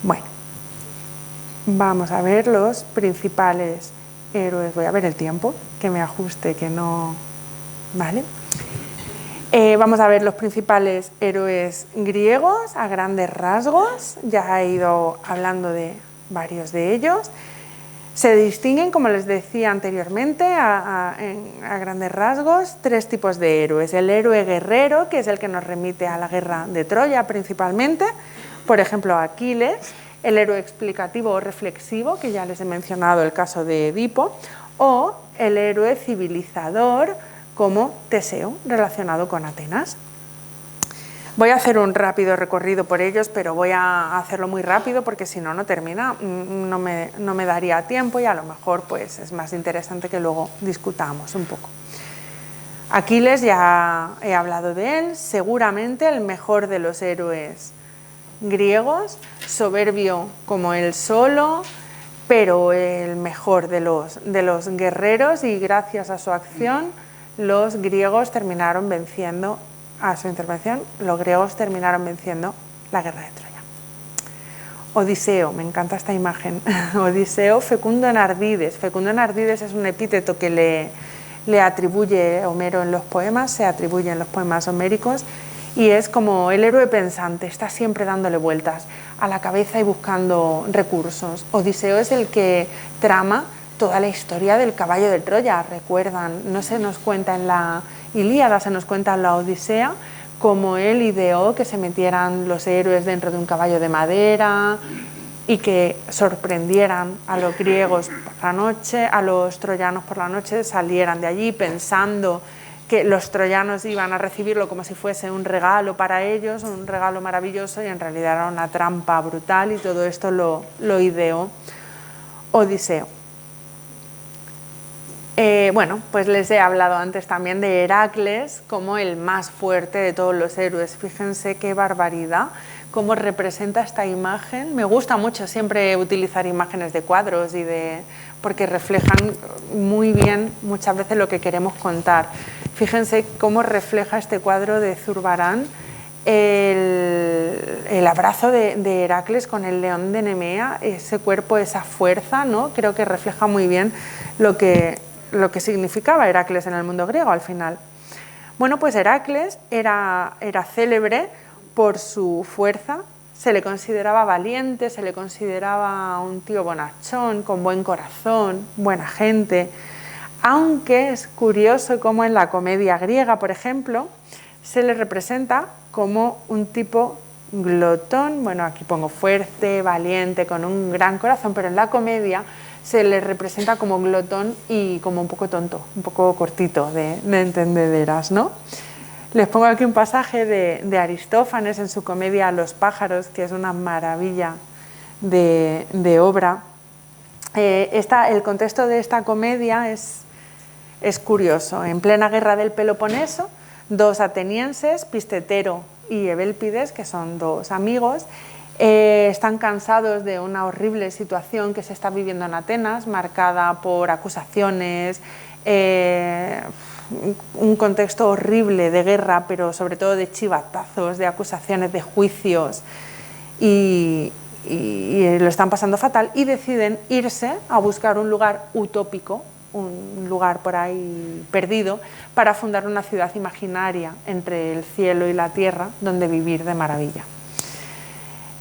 Bueno, vamos a ver los principales héroes. Voy a ver el tiempo, que me ajuste, que no... ¿Vale? Vamos a ver los principales héroes griegos a grandes rasgos. Ya he ido hablando de varios de ellos. Se distinguen, como les decía anteriormente, a grandes rasgos, tres tipos de héroes. El héroe guerrero, que es el que nos remite a la guerra de Troya principalmente, por ejemplo Aquiles. El héroe explicativo o reflexivo, que ya les he mencionado el caso de Edipo, o el héroe civilizador, como Teseo, relacionado con Atenas. Voy a hacer un rápido recorrido por ellos, pero voy a hacerlo muy rápido porque si no, no termina, no me daría tiempo, y a lo mejor pues, es más interesante que luego discutamos un poco. Aquiles, ya he hablado de él, seguramente el mejor de los héroes griegos, soberbio como él solo, pero el mejor de los guerreros, y gracias a su acción los griegos terminaron venciendo, a su intervención, los griegos terminaron venciendo la guerra de Troya. Odiseo, me encanta esta imagen. Odiseo, fecundo en ardides. Fecundo en ardides es un epíteto que le atribuye Homero en los poemas, se atribuye en los poemas homéricos, y es como el héroe pensante, está siempre dándole vueltas a la cabeza y buscando recursos. Odiseo es el que trama toda la historia del caballo de Troya. Recuerdan, no se nos cuenta en la Ilíada, se nos cuenta en la Odisea, como él ideó que se metieran los héroes dentro de un caballo de madera y que sorprendieran a los griegos por la noche, a los troyanos por la noche, salieran de allí pensando que los troyanos iban a recibirlo como si fuese un regalo para ellos, un regalo maravilloso, y en realidad era una trampa brutal, y todo esto lo ideó Odiseo. Bueno, pues les he hablado antes también de Heracles como el más fuerte de todos los héroes. Fíjense qué barbaridad, cómo representa esta imagen. Me gusta mucho siempre utilizar imágenes de cuadros porque reflejan muy bien muchas veces lo que queremos contar. Fíjense cómo refleja este cuadro de Zurbarán el abrazo de Heracles con el león de Nemea, ese cuerpo, esa fuerza, ¿no? Creo que refleja muy bien lo que significaba Heracles en el mundo griego al final. Bueno, pues Heracles era célebre por su fuerza, se le consideraba valiente, se le consideraba un tío bonachón, con buen corazón, buena gente, aunque es curioso cómo en la comedia griega, por ejemplo, se le representa como un tipo glotón. Bueno, aquí pongo fuerte, valiente, con un gran corazón, pero en la comedia se le representa como glotón y como un poco tonto, un poco cortito de entendederas, ¿no? Les pongo aquí un pasaje de Aristófanes en su comedia Los pájaros, que es una maravilla de obra. El contexto de esta comedia es curioso. En plena guerra del Peloponeso, dos atenienses, Pistetero y Evélpides, que son dos amigos, están cansados de una horrible situación que se está viviendo en Atenas, marcada por acusaciones, un contexto horrible de guerra, pero sobre todo de chivatazos, de acusaciones, de juicios, y lo están pasando fatal, y deciden irse a buscar un lugar utópico, un lugar por ahí perdido, para fundar una ciudad imaginaria entre el cielo y la tierra donde vivir de maravilla.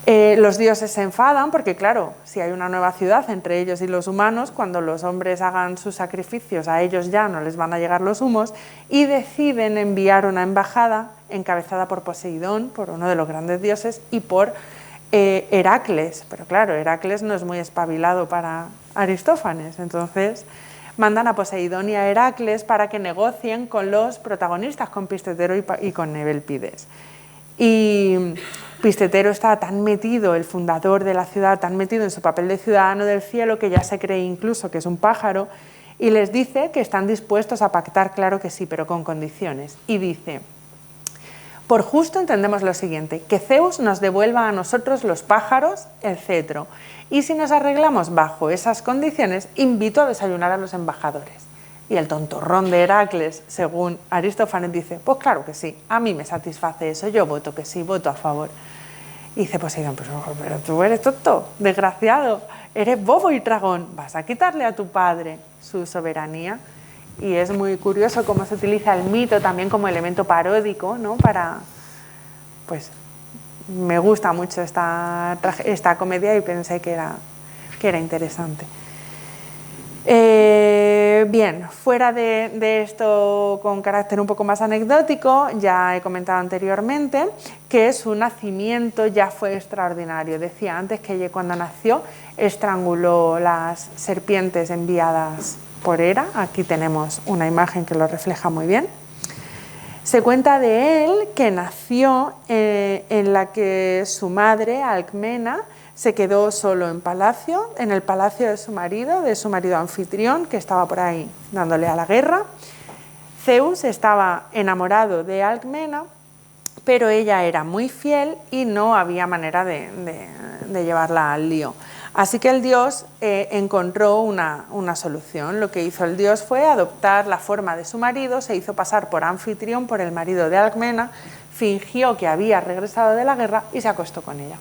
Los dioses se enfadan porque, claro, si hay una nueva ciudad entre ellos y los humanos, cuando los hombres hagan sus sacrificios a ellos ya no les van a llegar los humos, y deciden enviar una embajada encabezada por Poseidón, por uno de los grandes dioses, y por Heracles. Pero claro, Heracles no es muy espabilado para Aristófanes, entonces mandan a Poseidón y a Heracles para que negocien con los protagonistas, con Pistetero y con Evelpides. Y Pistetero está tan metido, el fundador de la ciudad, tan metido en su papel de ciudadano del cielo que ya se cree incluso que es un pájaro, y les dice que están dispuestos a pactar, claro que sí, pero con condiciones. Y dice: por justo entendemos lo siguiente, que Zeus nos devuelva a nosotros los pájaros, el cetro, y si nos arreglamos bajo esas condiciones, invito a desayunar a los embajadores. Y el tontorrón de Heracles, según Aristófanes, dice: pues claro que sí, a mí me satisface eso, yo voto que sí, voto a favor. Y dice Poseidón: pero tú eres tonto, desgraciado, eres bobo y tragón, vas a quitarle a tu padre su soberanía. Y es muy curioso cómo se utiliza el mito también como elemento paródico, ¿no? Pues me gusta mucho esta comedia y pensé que era interesante. Bien, fuera de esto con carácter un poco más anecdótico, ya he comentado anteriormente que su nacimiento ya fue extraordinario. Decía antes que cuando nació estranguló las serpientes enviadas por Hera. Aquí tenemos una imagen que lo refleja muy bien. Se cuenta de él que nació en la que su madre, Alcmena, se quedó solo en el palacio de su marido Anfitrión, que estaba por ahí dándole a la guerra. Zeus estaba enamorado de Alcmena, pero ella era muy fiel y no había manera de llevarla al lío. Así que el dios encontró una solución. Lo que hizo el dios fue adoptar la forma de su marido, se hizo pasar por Anfitrión, por el marido de Alcmena, fingió que había regresado de la guerra y se acostó con ella.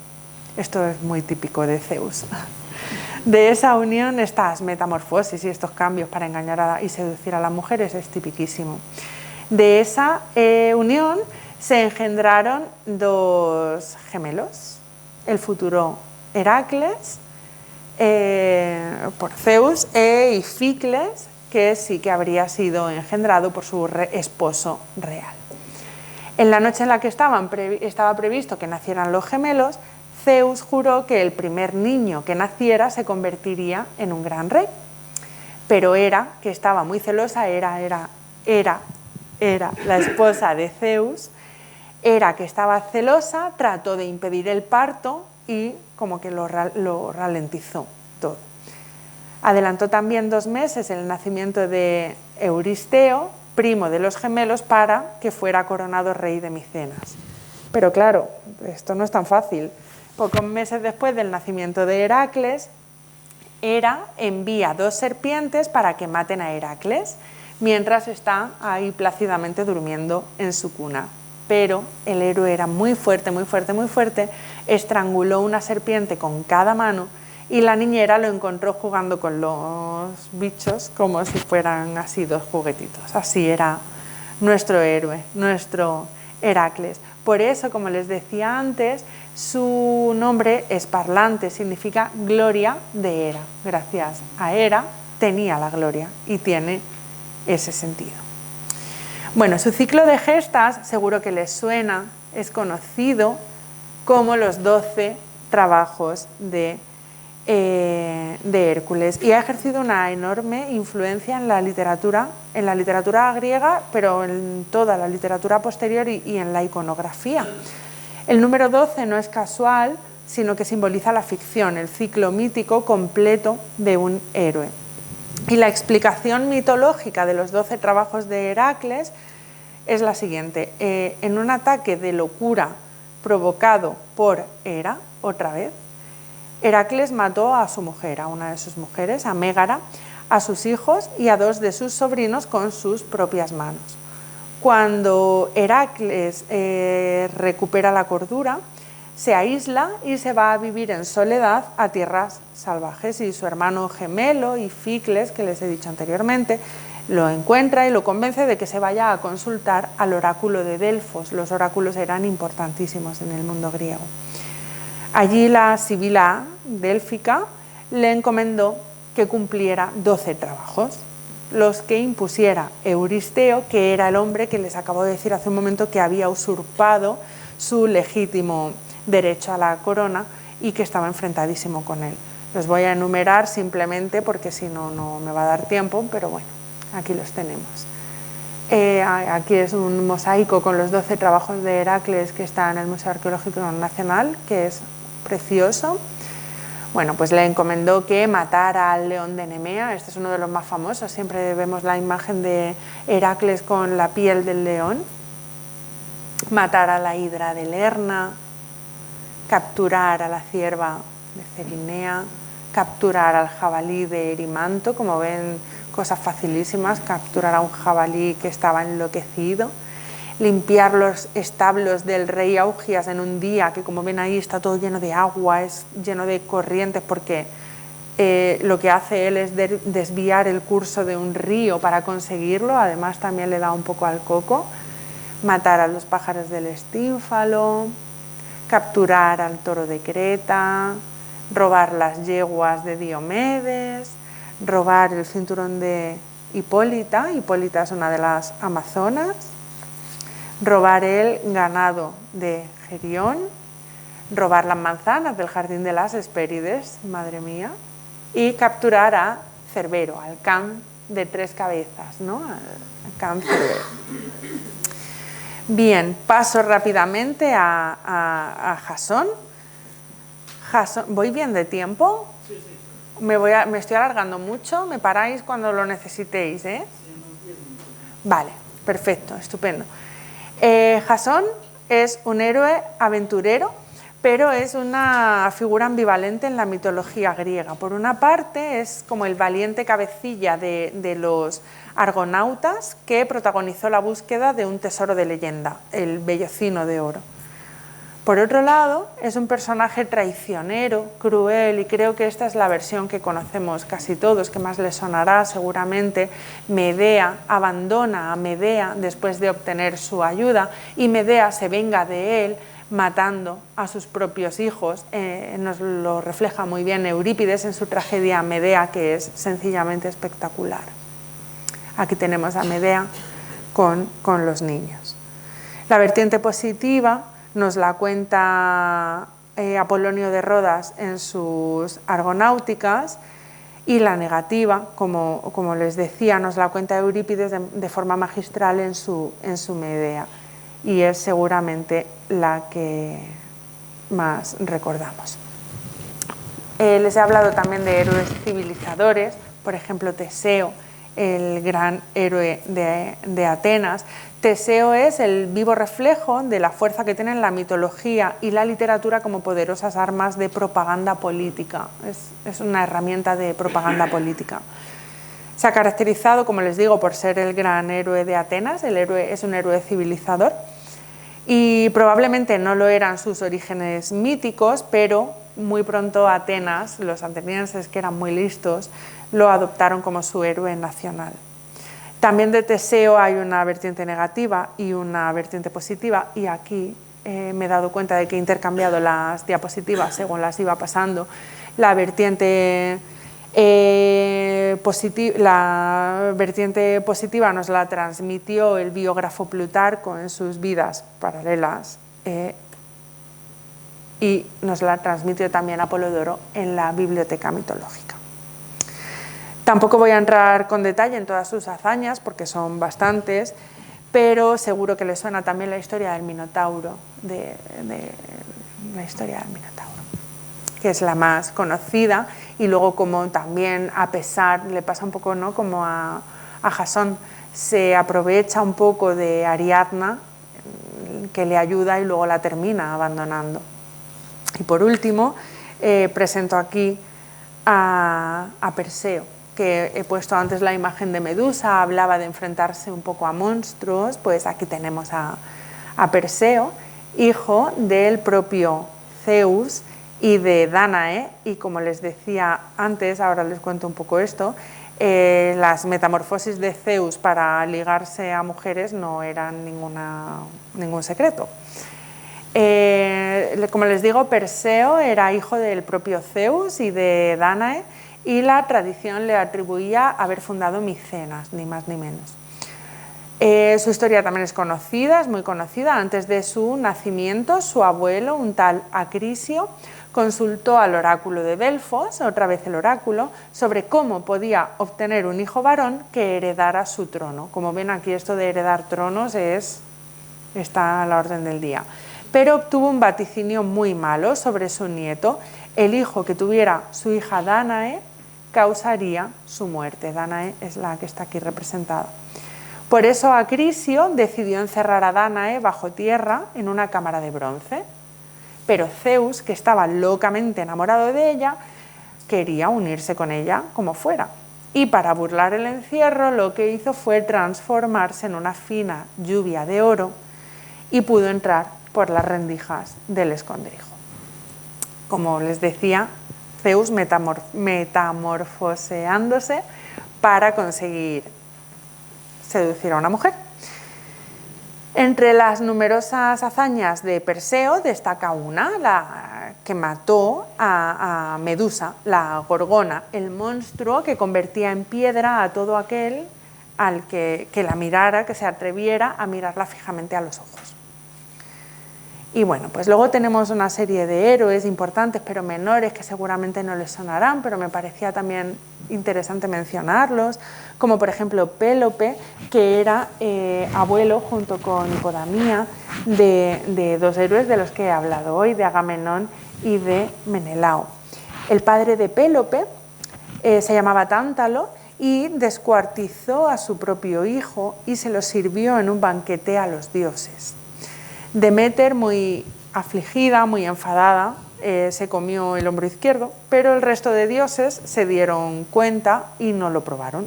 Esto es muy típico de Zeus. De esa unión, estas metamorfosis y estos cambios para engañar y seducir a las mujeres es tipiquísimo. De esa unión se engendraron dos gemelos, el futuro Heracles por Zeus e Ificles, que sí que habría sido engendrado por su esposo real. En la noche en la que estaba previsto que nacieran los gemelos, Zeus juró que el primer niño que naciera se convertiría en un gran rey. Pero Hera, que estaba muy celosa, era la esposa de Zeus, Hera, que estaba celosa, trató de impedir el parto y como que lo ralentizó todo. Adelantó también 2 meses el nacimiento de Euristeo, primo de los gemelos, para que fuera coronado rey de Micenas. Pero claro, esto no es tan fácil. Pocos meses después del nacimiento de Heracles, Hera envía 2 serpientes para que maten a Heracles, mientras está ahí plácidamente durmiendo en su cuna. Pero el héroe era muy fuerte, muy fuerte, muy fuerte, estranguló una serpiente con cada mano y la niñera lo encontró jugando con los bichos como si fueran así 2 juguetitos. Así era nuestro héroe, nuestro Heracles. Por eso, como les decía antes, su nombre es parlante, significa gloria de Hera. Gracias a Hera tenía la gloria y tiene ese sentido. Bueno, su ciclo de gestas seguro que les suena, es conocido como los 12 trabajos de Hércules, y ha ejercido una enorme influencia en la literatura griega, pero en toda la literatura posterior y en la iconografía. El número 12 no es casual, sino que simboliza la ficción, el ciclo mítico completo de un héroe. Y la explicación mitológica de los 12 trabajos de Heracles es la siguiente. En un ataque de locura provocado por Hera, otra vez, Heracles mató a su mujer, a una de sus mujeres, a Mégara, a sus hijos y a 2 de sus sobrinos con sus propias manos. Cuando Heracles recupera la cordura, se aísla y se va a vivir en soledad a tierras salvajes, y su hermano gemelo Ificles, que les he dicho anteriormente, lo encuentra y lo convence de que se vaya a consultar al oráculo de Delfos. Los oráculos eran importantísimos en el mundo griego. Allí la sibila délfica le encomendó que cumpliera 12 trabajos, los que impusiera Euristeo, que era el hombre que les acabo de decir hace un momento que había usurpado su legítimo derecho a la corona y que estaba enfrentadísimo con él. Los voy a enumerar simplemente porque si no, no me va a dar tiempo, pero bueno, aquí los tenemos. Aquí es un mosaico con los 12 trabajos de Heracles que está en el Museo Arqueológico Nacional, que es precioso. Bueno, pues le encomendó que matara al león de Nemea. Este es uno de los más famosos, siempre vemos la imagen de Heracles con la piel del león. Matar a la hidra de Lerna, capturar a la cierva de Cerinea, capturar al jabalí de Erimanto, como ven, cosas facilísimas, capturar a un jabalí que estaba enloquecido, limpiar los establos del rey Augias en un día, que como ven ahí está todo lleno de agua, es lleno de corrientes, porque lo que hace él es desviar el curso de un río para conseguirlo, además también le da un poco al coco, matar a los pájaros del Estínfalo, capturar al toro de Creta, robar las yeguas de Diomedes, robar el cinturón de Hipólita, Hipólita es una de las amazonas, robar el ganado de Gerión, robar las manzanas del jardín de las Hespérides, madre mía, y capturar a Cerbero, al Can de 3 cabezas, ¿no? Al Can Cerbero. Bien, paso rápidamente a Jasón. ¿Voy bien de tiempo? Sí, sí. Me estoy alargando mucho, me paráis cuando lo necesitéis, ¿eh? Vale, perfecto, estupendo. Jasón es un héroe aventurero, pero es una figura ambivalente en la mitología griega. Por una parte es como el valiente cabecilla de los argonautas que protagonizó la búsqueda de un tesoro de leyenda, el vellocino de oro. Por otro lado, es un personaje traicionero, cruel, y creo que esta es la versión que conocemos casi todos, que más les sonará seguramente. Medea abandona a Medea después de obtener su ayuda y Medea se venga de él matando a sus propios hijos. Nos lo refleja muy bien Eurípides en su tragedia Medea, que es sencillamente espectacular. Aquí tenemos a Medea con los niños. La vertiente positiva nos la cuenta Apolonio de Rodas en sus Argonáuticas, y la negativa, como les decía, nos la cuenta Eurípides de forma magistral en su Medea, y es seguramente la que más recordamos. Les he hablado también de héroes civilizadores, por ejemplo Teseo, el gran héroe de Atenas. Teseo es el vivo reflejo de la fuerza que tienen la mitología y la literatura como poderosas armas de propaganda política. Es una herramienta de propaganda política. Se ha caracterizado, como les digo, por ser el gran héroe de Atenas. El héroe es un héroe civilizador y probablemente no lo eran sus orígenes míticos, pero muy pronto Atenas, los atenienses, que eran muy listos, lo adoptaron como su héroe nacional. También de Teseo hay una vertiente negativa y una vertiente positiva, y aquí me he dado cuenta de que he intercambiado las diapositivas según las iba pasando. La vertiente positiva nos la transmitió el biógrafo Plutarco en sus vidas paralelas, y nos la transmitió también Apolodoro en la Biblioteca Mitológica. Tampoco voy a entrar con detalle en todas sus hazañas porque son bastantes, pero seguro que les suena también la historia del Minotauro, la historia del Minotauro, que es la más conocida, y luego como también, a pesar, le pasa un poco, ¿no?, como a Jasón, se aprovecha un poco de Ariadna, que le ayuda, y luego la termina abandonando. Y por último, presento aquí a Perseo, que he puesto antes la imagen de Medusa, hablaba de enfrentarse un poco a monstruos. Pues aquí tenemos a Perseo, hijo del propio Zeus y de Dánae, y como les decía antes, ahora les cuento un poco esto, las metamorfosis de Zeus para ligarse a mujeres no eran ningún secreto. Como les digo, Perseo era hijo del propio Zeus y de Dánae, y la tradición le atribuía haber fundado Micenas, ni más ni menos. Su historia también es conocida, es muy conocida. Antes de su nacimiento, su abuelo, un tal Acrisio, consultó al oráculo de Delfos, otra vez el oráculo, sobre cómo podía obtener un hijo varón que heredara su trono. Como ven, aquí esto de heredar tronos está a la orden del día. Pero obtuvo un vaticinio muy malo sobre su nieto. El hijo que tuviera su hija Dánae causaría su muerte. Dánae es la que está aquí representada. Por eso Acrisio decidió encerrar a Dánae bajo tierra en una cámara de bronce. Pero Zeus, que estaba locamente enamorado de ella, quería unirse con ella como fuera. Y para burlar el encierro, lo que hizo fue transformarse en una fina lluvia de oro y pudo entrar por las rendijas del escondrijo. Como les decía, Zeus metamorfoseándose para conseguir seducir a una mujer. Entre las numerosas hazañas de Perseo destaca una, la que mató a Medusa, la Gorgona, el monstruo que convertía en piedra a todo aquel al que la mirara, que se atreviera a mirarla fijamente a los ojos. Y bueno, pues luego tenemos una serie de héroes importantes pero menores que seguramente no les sonarán, pero me parecía también interesante mencionarlos, como por ejemplo Pélope, que era abuelo junto con Hipodamía de dos héroes de los que he hablado hoy, de Agamenón y de Menelao. El padre de Pélope se llamaba Tántalo y descuartizó a su propio hijo y se lo sirvió en un banquete a los dioses. Deméter, muy afligida, muy enfadada, se comió el hombro izquierdo, pero el resto de dioses se dieron cuenta y no lo probaron.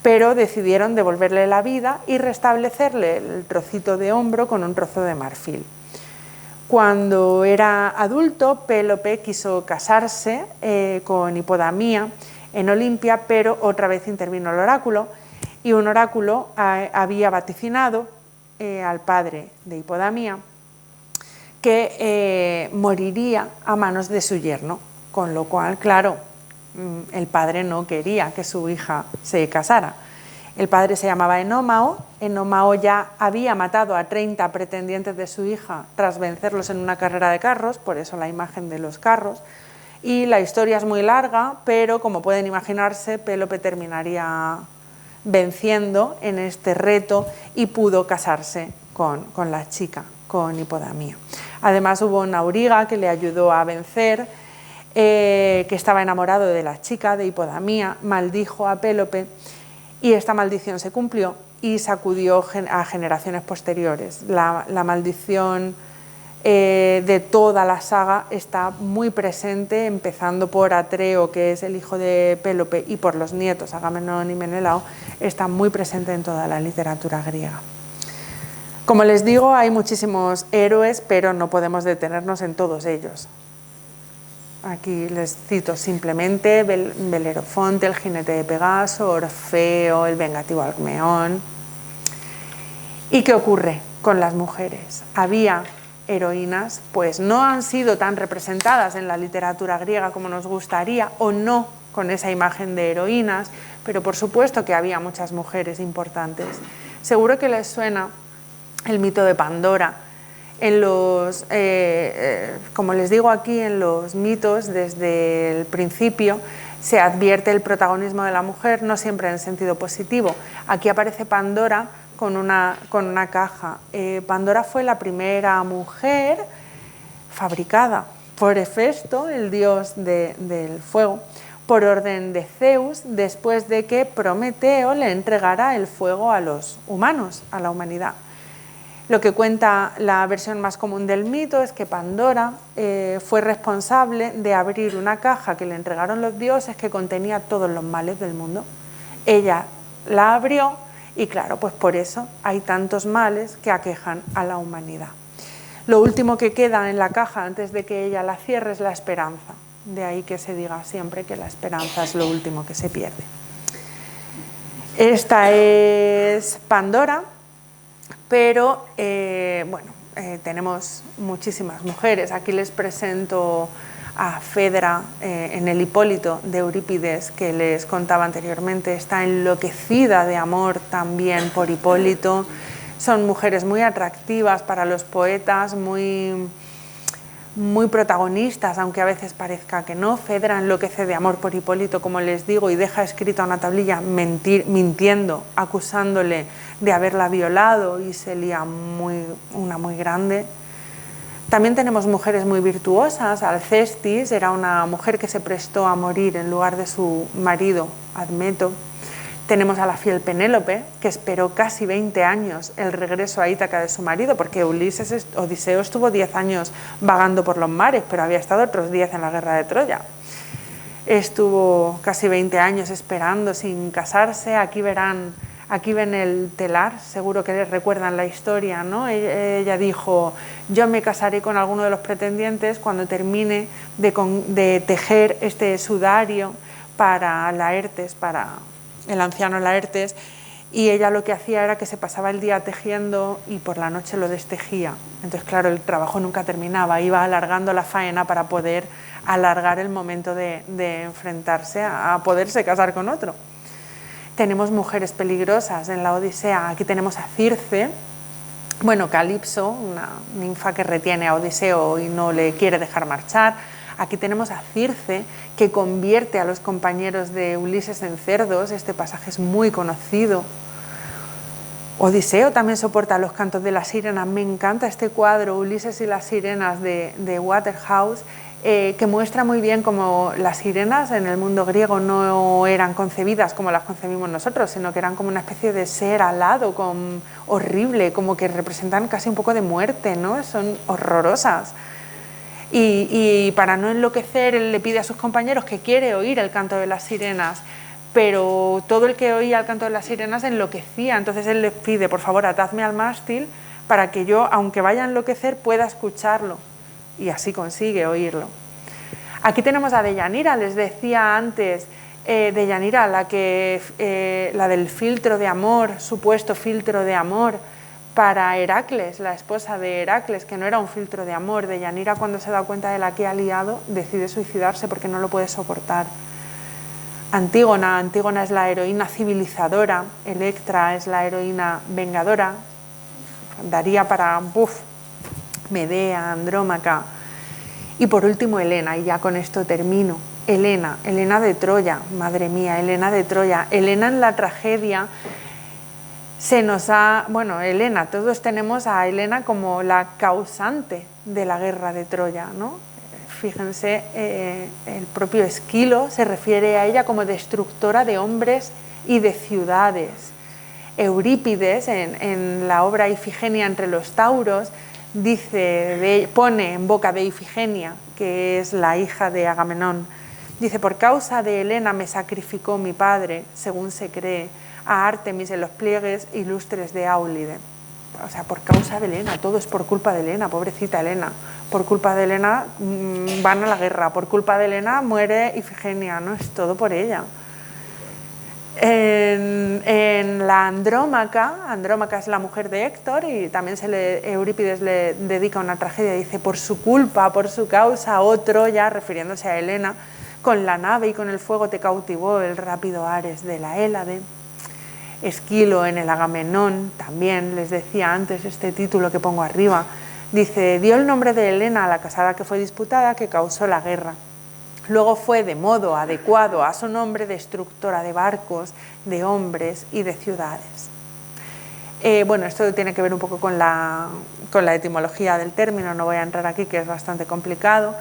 Pero decidieron devolverle la vida y restablecerle el trocito de hombro con un trozo de marfil. Cuando era adulto, Pélope quiso casarse con Hipodamía en Olimpia, pero otra vez intervino el oráculo, y un oráculo había vaticinado al padre de Hipodamía que moriría a manos de su yerno, con lo cual, claro, el padre no quería que su hija se casara. El padre se llamaba Enómao. Enómao ya había matado a 30 pretendientes de su hija tras vencerlos en una carrera de carros, por eso la imagen de los carros. Y la historia es muy larga, pero como pueden imaginarse, Pélope terminaría venciendo en este reto y pudo casarse con la chica, con Hipodamía. Además hubo un auriga que le ayudó a vencer, que estaba enamorado de la chica, de Hipodamía, maldijo a Pélope y esta maldición se cumplió y sacudió a generaciones posteriores. La maldición de toda la saga está muy presente, empezando por Atreo, que es el hijo de Pélope, y por los nietos, Agamenón y Menelao, está muy presente en toda la literatura griega. Como les digo, hay muchísimos héroes, pero no podemos detenernos en todos ellos. Aquí les cito simplemente Belerofonte, el jinete de Pegaso, Orfeo, el vengativo Alcmeón. ¿Y qué ocurre con las mujeres? Había heroínas, pues no han sido tan representadas en la literatura griega como nos gustaría, o no con esa imagen de heroínas, pero por supuesto que había muchas mujeres importantes. Seguro que les suena el mito de Pandora. Como les digo aquí, en los mitos, desde el principio, se advierte el protagonismo de la mujer, no siempre en sentido positivo. Aquí aparece Pandora con una caja. Pandora fue la primera mujer fabricada por Hefesto, el dios del fuego, por orden de Zeus, después de que Prometeo le entregara el fuego a los humanos, a la humanidad. Lo que cuenta la versión más común del mito es que Pandora fue responsable de abrir una caja que le entregaron los dioses que contenía todos los males del mundo. Ella la abrió y claro, pues por eso hay tantos males que aquejan a la humanidad. Lo último que queda en la caja antes de que ella la cierre es la esperanza. De ahí que se diga siempre que la esperanza es lo último que se pierde. Esta es Pandora, pero bueno, tenemos muchísimas mujeres. Aquí les presento a Fedra en el Hipólito de Eurípides, que les contaba anteriormente. Está enloquecida de amor también por Hipólito. Son mujeres muy atractivas para los poetas, muy protagonistas, aunque a veces parezca que no. Fedra enloquece de amor por Hipólito, como les digo, y deja escrita una tablilla mintiendo, acusándole de haberla violado, y se lía una muy grande. También tenemos mujeres muy virtuosas. Alcestis era una mujer que se prestó a morir en lugar de su marido, Admeto. Tenemos a la fiel Penélope, que esperó casi 20 años el regreso a Ítaca de su marido, porque Odiseo estuvo 10 años vagando por los mares, pero había estado otros 10 en la guerra de Troya. Estuvo casi 20 años esperando sin casarse. Aquí ven el telar, seguro que les recuerdan la historia, ¿no? Ella dijo: yo me casaré con alguno de los pretendientes cuando termine de tejer este sudario para Laertes, para el anciano Laertes, y ella lo que hacía era que se pasaba el día tejiendo y por la noche lo destejía. Entonces, claro, el trabajo nunca terminaba, iba alargando la faena para poder alargar el momento de enfrentarse a poderse casar con otro. Tenemos mujeres peligrosas en la Odisea. Aquí tenemos a Circe, bueno, Calipso, una ninfa que retiene a Odiseo y no le quiere dejar marchar. Aquí tenemos a Circe, que convierte a los compañeros de Ulises en cerdos. Este pasaje es muy conocido. Odiseo también soporta los cantos de las sirenas. Me encanta este cuadro, Ulises y las sirenas, de Waterhouse, que muestra muy bien cómo las sirenas en el mundo griego no eran concebidas como las concebimos nosotros, sino que eran como una especie de ser alado, horrible, como que representan casi un poco de muerte, ¿no? Son horrorosas. Y para no enloquecer, él le pide a sus compañeros que quiere oír el canto de las sirenas, pero todo el que oía el canto de las sirenas enloquecía. Entonces él les pide: por favor, atadme al mástil para que yo, aunque vaya a enloquecer, pueda escucharlo. Y así consigue oírlo. Aquí tenemos a Deyanira, les decía antes, Deyanira, la del filtro de amor, supuesto filtro de amor para Heracles, la esposa de Heracles, que no era un filtro de amor. Deyanira, cuando se da cuenta de la que ha liado, decide suicidarse porque no lo puede soportar. Antígona es la heroína civilizadora, Electra es la heroína vengadora. Daría para Medea, Andrómaca. Y por último Helena, y ya con esto termino. Helena de Troya, madre mía, Helena de Troya. Helena en la tragedia Helena, todos tenemos a Helena como la causante de la guerra de Troya, ¿no? Fíjense, el propio Esquilo se refiere a ella como destructora de hombres y de ciudades. Eurípides, en la obra Ifigenia entre los tauros, pone en boca de Ifigenia, que es la hija de Agamenón, dice: por causa de Helena me sacrificó mi padre, según se cree, a Artemis en los pliegues ilustres de Áulide. O sea, por causa de Helena, todo es por culpa de Helena, pobrecita Helena. Por culpa de Helena van a la guerra, por culpa de Helena muere Ifigenia, ¿no? Es todo por ella. En la Andrómaca es la mujer de Héctor, y también Eurípides le dedica una tragedia. Dice: por su culpa, por su causa, oh Troya, refiriéndose a Helena, con la nave y con el fuego te cautivó el rápido Ares de la Hélade. Esquilo en el Agamenón, también les decía antes este título que pongo arriba, dice: dio el nombre de Helena a la casada que fue disputada, que causó la guerra. Luego fue de modo adecuado a su nombre destructora de barcos, de hombres y de ciudades. Esto tiene que ver un poco con la etimología del término, no voy a entrar aquí, que es bastante complicado,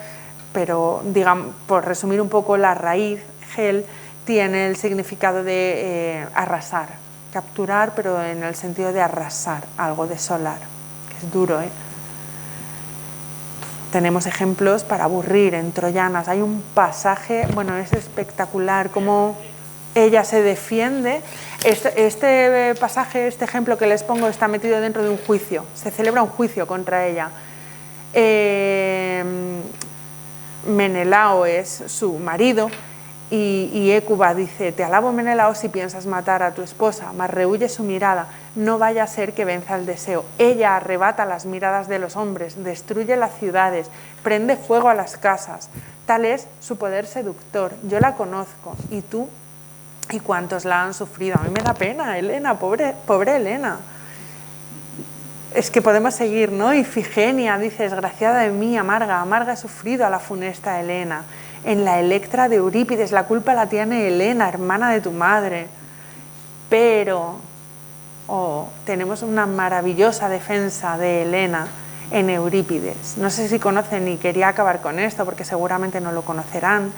pero digamos, por resumir un poco, la raíz, hel, tiene el significado de arrasar, capturar, pero en el sentido de arrasar, algo desolar, que es duro, ¿eh? Tenemos ejemplos para aburrir en Troyanas. Hay un pasaje, es espectacular, cómo ella se defiende. Este pasaje, este ejemplo que les pongo, está metido dentro de un juicio. Se celebra un juicio contra ella. Menelao es su marido, Y Hécuba dice: te alabo, Menelao, si piensas matar a tu esposa, mas rehúye su mirada, no vaya a ser que venza el deseo. Ella arrebata las miradas de los hombres, destruye las ciudades, prende fuego a las casas. Tal es su poder seductor. Yo la conozco, y tú y cuantos la han sufrido. A mí me da pena, Helena, pobre Helena. Es que podemos seguir, ¿no? Ifigenia dice: desgraciada de mí, amarga he sufrido a la funesta Helena. En la Electra de Eurípides la culpa la tiene Helena, hermana de tu madre. Pero tenemos una maravillosa defensa de Helena en Eurípides. No sé si conocen, y quería acabar con esto porque seguramente no lo conocerán.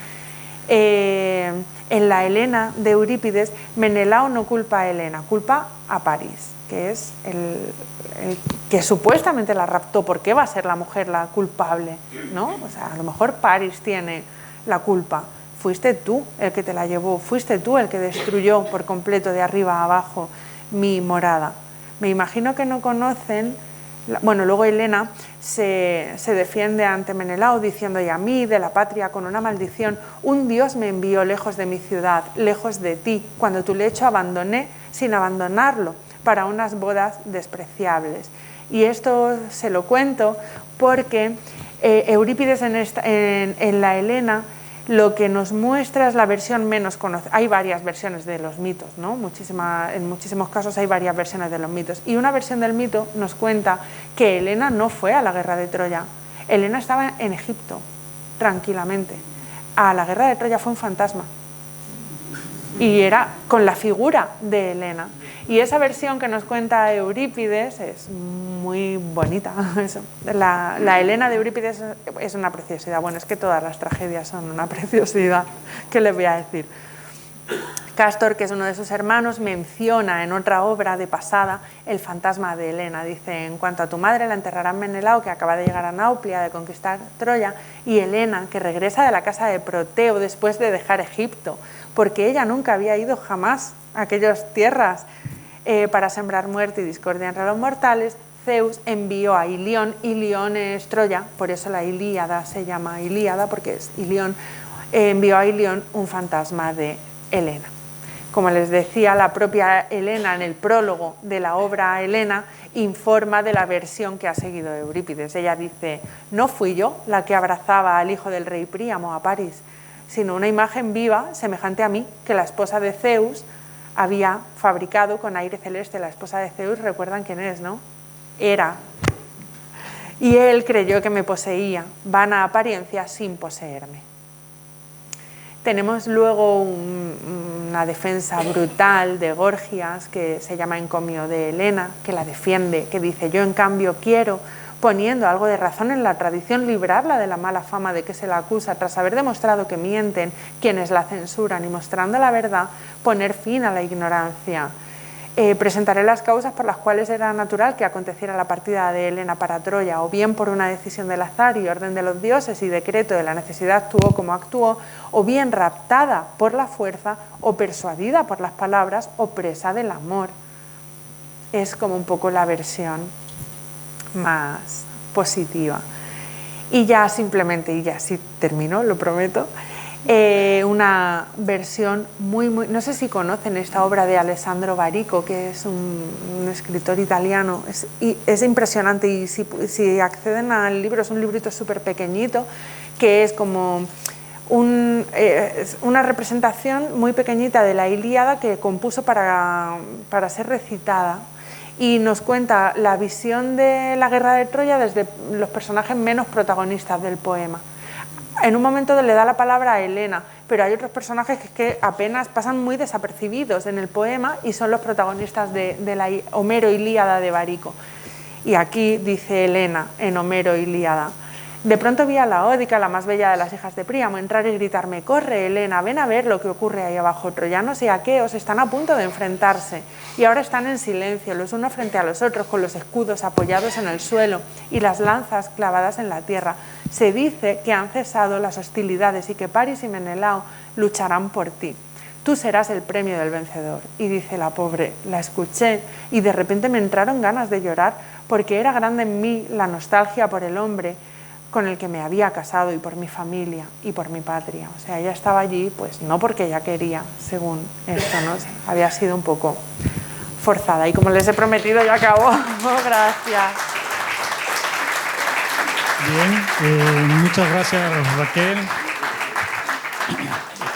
En la Helena de Eurípides, Menelao no culpa a Helena, culpa a París, que es el que supuestamente la raptó. ¿Por qué va a ser la mujer la culpable? ¿No? O sea, a lo mejor París tiene la culpa. Fuiste tú el que te la llevó, fuiste tú el que destruyó por completo de arriba a abajo mi morada. Me imagino que no conocen. Bueno, luego Helena se defiende ante Menelao diciendo: y a mí, de la patria, con una maldición, un dios me envió lejos de mi ciudad, lejos de ti, cuando tu lecho abandoné sin abandonarlo, para unas bodas despreciables. Y esto se lo cuento porque Eurípides en la Helena lo que nos muestra es la versión menos conocida. Hay varias versiones de los mitos, ¿no? En muchísimos casos hay varias versiones de los mitos. Y una versión del mito nos cuenta que Helena no fue a la guerra de Troya. Helena estaba en Egipto, tranquilamente. A la guerra de Troya fue un fantasma. Y era con la figura de Helena. Y esa versión que nos cuenta Eurípides es muy bonita. La Helena de Eurípides es una preciosidad. Bueno, es que todas las tragedias son una preciosidad. ¿Qué les voy a decir? Cástor, que es uno de sus hermanos, menciona en otra obra de pasada el fantasma de Helena. Dice: en cuanto a tu madre, la enterrarán Menelao, que acaba de llegar a Nauplia de conquistar Troya, y Helena, que regresa de la casa de Proteo después de dejar Egipto, porque ella nunca había ido jamás a aquellas tierras para sembrar muerte y discordia entre los mortales. Zeus envió a Ilión. Ilión es Troya, por eso la Ilíada se llama Ilíada, porque es Ilión. Envió a Ilión un fantasma de Helena. Como les decía, la propia Helena, en el prólogo de la obra Helena, informa de la versión que ha seguido Eurípides. Ella dice: no fui yo la que abrazaba al hijo del rey Príamo, a París, sino una imagen viva, semejante a mí, que la esposa de Zeus había fabricado con aire celeste. La esposa de Zeus, recuerdan quién es, ¿no? Hera. Y él creyó que me poseía, vana apariencia sin poseerme. Tenemos luego una defensa brutal de Gorgias, que se llama Encomio de Helena, que la defiende, que dice: yo en cambio quiero, poniendo algo de razón en la tradición, librarla de la mala fama de que se la acusa, tras haber demostrado que mienten quienes la censuran, y mostrando la verdad, poner fin a la ignorancia. Presentaré las causas por las cuales era natural que aconteciera la partida de Helena para Troya, o bien por una decisión del azar y orden de los dioses y decreto de la necesidad actuó como actuó, o bien raptada por la fuerza, o persuadida por las palabras, o presa del amor. Es como un poco la versión más positiva. Y ya simplemente, y ya sí termino, lo prometo, una versión muy, no sé si conocen esta obra de Alessandro Barico, que es un escritor italiano. Es impresionante, y si acceden al libro, es un librito súper pequeñito, que es como una representación muy pequeñita de la Ilíada que compuso para ser recitada, y nos cuenta la visión de la guerra de Troya desde los personajes menos protagonistas del poema. En un momento le da la palabra a Helena, pero hay otros personajes que apenas pasan muy desapercibidos en el poema y son los protagonistas de la Homero Ilíada de Barico. Y aquí dice Helena en Homero Ilíada: de pronto vi a Laódica, la más bella de las hijas de Príamo, entrar y gritarme: corre, Helena, ven a ver lo que ocurre ahí abajo. Troyanos y aqueos están a punto de enfrentarse, y ahora están en silencio, los unos frente a los otros, con los escudos apoyados en el suelo y las lanzas clavadas en la tierra. Se dice que han cesado las hostilidades y que París y Menelao lucharán por ti. Tú serás el premio del vencedor. Y dice la pobre: la escuché y de repente me entraron ganas de llorar, porque era grande en mí la nostalgia por el hombre con el que me había casado y por mi familia y por mi patria. O sea, ella estaba allí, pues no porque ella quería, según esto, ¿no? Había sido un poco forzada. Y como les he prometido, ya acabo. Gracias. Bien, muchas gracias, Raquel,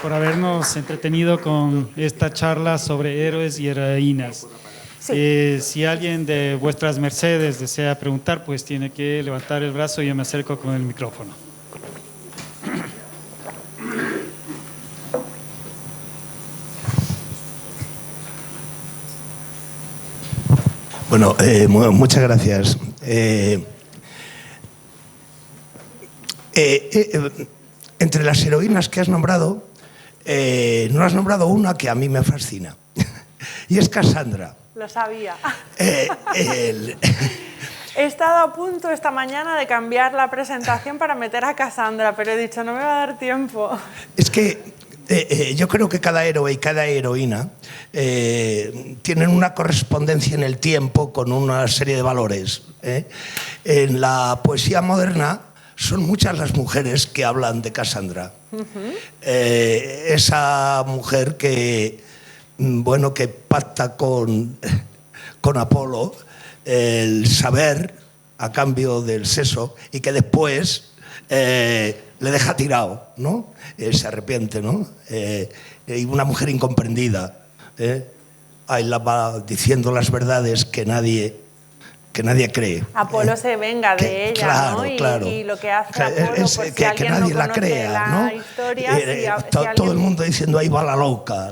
por habernos entretenido con esta charla sobre héroes y heroínas. Sí. Si alguien de vuestras mercedes desea preguntar, pues tiene que levantar el brazo y yo me acerco con el micrófono. Bueno, muchas gracias. Entre las heroínas que has nombrado, no has nombrado una que a mí me fascina, y es Cassandra. Lo sabía. He estado a punto esta mañana de cambiar la presentación para meter a Cassandra, pero he dicho, no me va a dar tiempo. Es que yo creo que cada héroe y cada heroína tienen una correspondencia en el tiempo con una serie de valores. En la poesía moderna son muchas las mujeres que hablan de Cassandra. Esa mujer que, bueno, que pacta con Apolo el saber a cambio del sexo y que después le deja tirado, ¿no? Se arrepiente, ¿no? Y una mujer incomprendida. Ahí la va diciendo las verdades que nadie cree. Apolo se venga de ella, claro, ¿no? Claro. Y lo que hace Apolo, es pues, que, si alguien nadie no la conoce crea, ¿no? historia, Todo el mundo diciendo, ahí va la loca,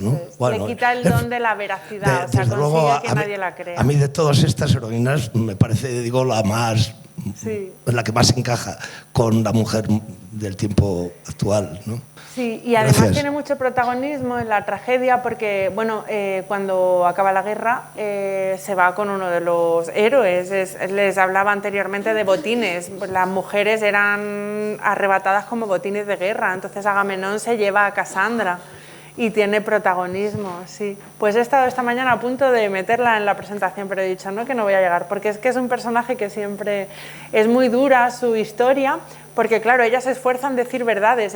¿no? Bueno, le quita el don de la veracidad, o sea, consigue luego, que nadie la crea. A mí de todas estas heroínas me parece, digo, la más... Sí. La que más encaja con la mujer del tiempo actual, ¿no? Sí, y además tiene mucho protagonismo en la tragedia porque, bueno, cuando acaba la guerra se va con uno de los héroes. Les hablaba anteriormente de botines. Las mujeres eran arrebatadas como botines de guerra, entonces Agamenón se lleva a Cassandra y tiene protagonismo, sí. Pues he estado esta mañana a punto de meterla en la presentación, pero he dicho no, que no voy a llegar, porque es que es un personaje que siempre es muy dura su historia, porque claro, ella se esfuerza en decir verdades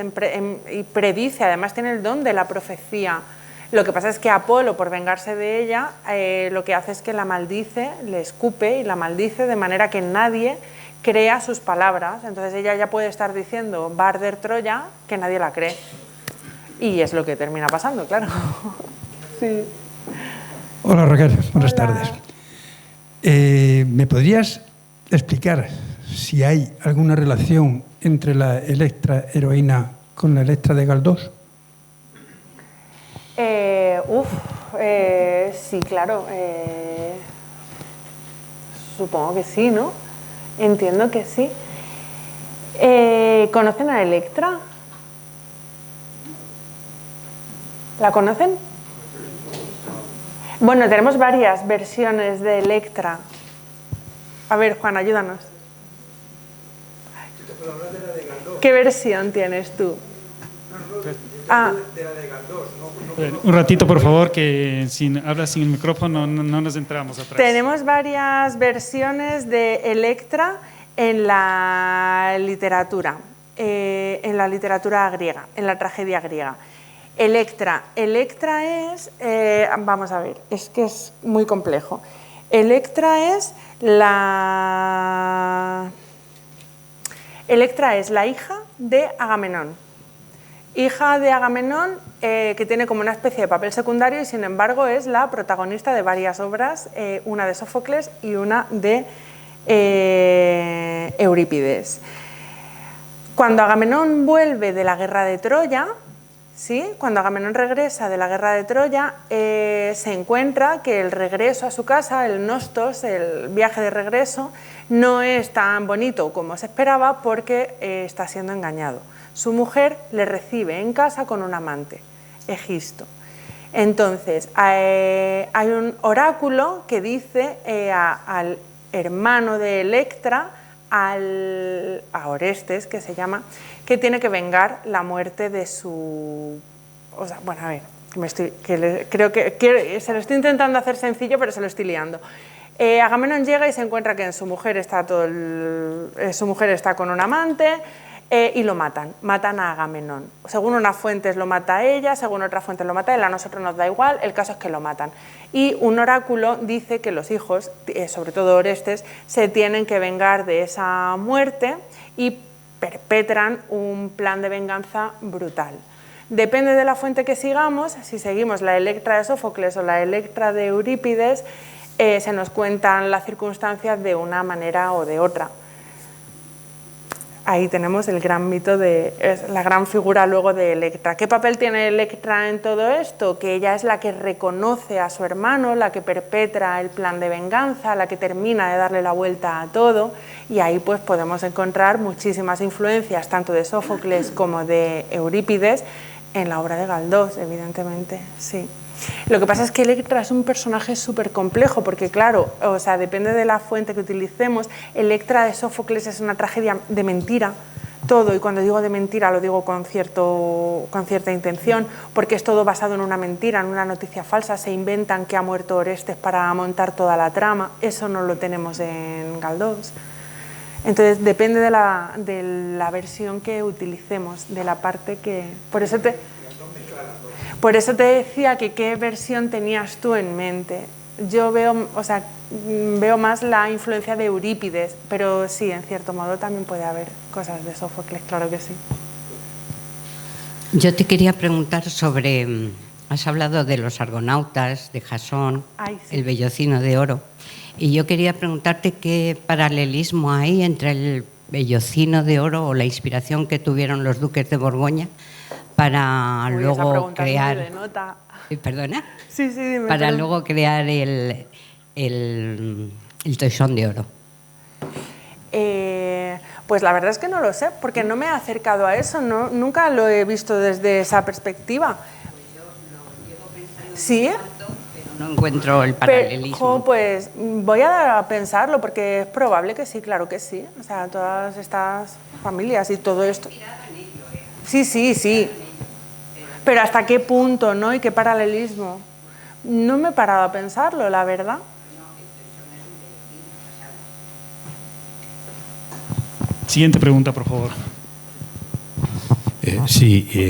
y predice, además tiene el don de la profecía. Lo que pasa es que Apolo, por vengarse de ella, lo que hace es que la maldice, le escupe y la maldice de manera que nadie crea sus palabras. Entonces ella ya puede estar diciendo Barder Troya, que nadie la cree. Y es lo que termina pasando, claro. Sí. Hola Raquel, buenas tardes. ¿Me podrías explicar si hay alguna relación entre la Electra heroína con la Electra de Galdós? Sí, claro. Supongo que sí, ¿no? Entiendo que sí. ¿Conocen a Electra? ¿La conocen? Bueno, tenemos varias versiones de Electra. A ver, Juan, ayúdanos. ¿Qué versión tienes tú? De la de Galdós, ¿no? Un ratito, por favor, que si hablas sin el micrófono no nos entramos atrás. Tenemos varias versiones de Electra en la literatura griega, en la tragedia griega. Electra es, vamos a ver, es que es muy complejo. Electra es la hija de Agamenón. Hija de Agamenón, que tiene como una especie de papel secundario y sin embargo es la protagonista de varias obras, una de Sófocles y una de Eurípides. Cuando Agamenón vuelve de la guerra de Troya, ¿sí? Cuando Agamenón regresa de la guerra de Troya, se encuentra que el regreso a su casa, el nostos, el viaje de regreso, no es tan bonito como se esperaba porque está siendo engañado. Su mujer le recibe en casa con un amante, Egisto. Entonces, hay un oráculo que dice al hermano de Electra, a Orestes, que se llama, que tiene que vengar la muerte de su... O sea, bueno, a ver, creo que se lo estoy intentando hacer sencillo, pero se lo estoy liando. Agamenón llega y se encuentra que su mujer está con un amante y lo matan a Agamenón. Según unas fuentes lo mata a ella, según otras fuentes lo mata a él, a nosotros nos da igual, el caso es que lo matan. Y un oráculo dice que los hijos, sobre todo Orestes, se tienen que vengar de esa muerte y perpetran un plan de venganza brutal. Depende de la fuente que sigamos, si seguimos la Electra de Sófocles o la Electra de Eurípides, se nos cuentan las circunstancias de una manera o de otra. Ahí tenemos el gran mito, la gran figura luego de Electra. ¿Qué papel tiene Electra en todo esto? Que ella es la que reconoce a su hermano, la que perpetra el plan de venganza, la que termina de darle la vuelta a todo, y ahí pues podemos encontrar muchísimas influencias, tanto de Sófocles como de Eurípides, en la obra de Galdós, evidentemente, sí. Lo que pasa es que Electra es un personaje súper complejo, porque claro, o sea, depende de la fuente que utilicemos. Electra de Sófocles es una tragedia de mentira, todo, y cuando digo de mentira lo digo con cierta intención, porque es todo basado en una mentira, en una noticia falsa, se inventan que ha muerto Orestes para montar toda la trama, eso no lo tenemos en Galdós. Entonces depende de la versión que utilicemos, de la parte que... Por eso te decía que qué versión tenías tú en mente. Yo veo más la influencia de Eurípides, pero sí, en cierto modo también puede haber cosas de Sófocles, claro que sí. Yo te quería preguntar sobre, has hablado de los argonautas, de Jasón, sí, el Bellocino de Oro, y yo quería preguntarte qué paralelismo hay entre el Bellocino de Oro o la inspiración que tuvieron los duques de Borgoña para luego crear... ¿Perdona? Sí, dime. Para luego crear el Toisón de Oro. Pues la verdad es que no lo sé, porque no me he acercado a eso, nunca lo he visto desde esa perspectiva. ¿Sí? No encuentro el paralelismo. Pues voy a pensarlo, porque es probable que sí, claro que sí. O sea, todas estas familias y todo esto. Sí. Pero ¿hasta qué punto, no? ¿Y qué paralelismo? No me he parado a pensarlo, la verdad. Siguiente pregunta, por favor.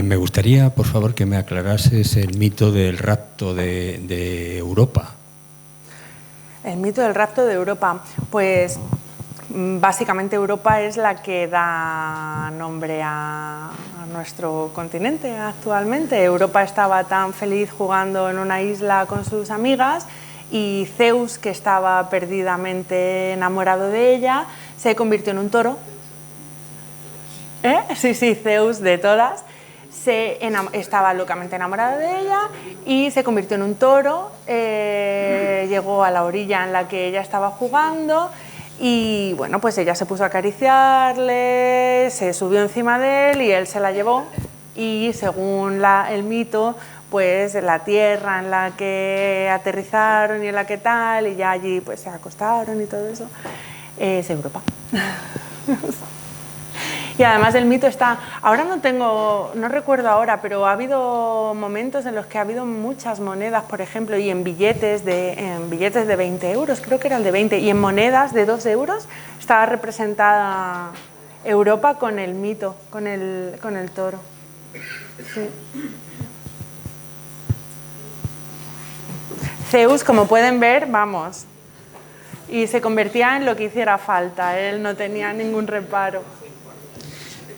Me gustaría, por favor, que me aclarases el mito del rapto de Europa. El mito del rapto de Europa, pues básicamente Europa es la que da nombre a nuestro continente actualmente. Europa estaba tan feliz jugando en una isla con sus amigas y Zeus, que estaba perdidamente enamorado de ella, se convirtió en un toro. Sí, Zeus de todas. Estaba locamente enamorado de ella y se convirtió en un toro, llegó a la orilla en la que ella estaba jugando y bueno, pues ella se puso a acariciarle, se subió encima de él y él se la llevó y según el mito, pues la tierra en la que aterrizaron y en la que tal y ya allí pues se acostaron y todo eso, es Europa. Y además el mito está, ahora no recuerdo ahora, pero ha habido momentos en los que ha habido muchas monedas, por ejemplo, y en billetes de 20 euros, creo que era el de 20, y en monedas de 2 euros estaba representada Europa con el mito, con el toro. Sí. Zeus, como pueden ver, vamos, y se convertía en lo que hiciera falta, él no tenía ningún reparo.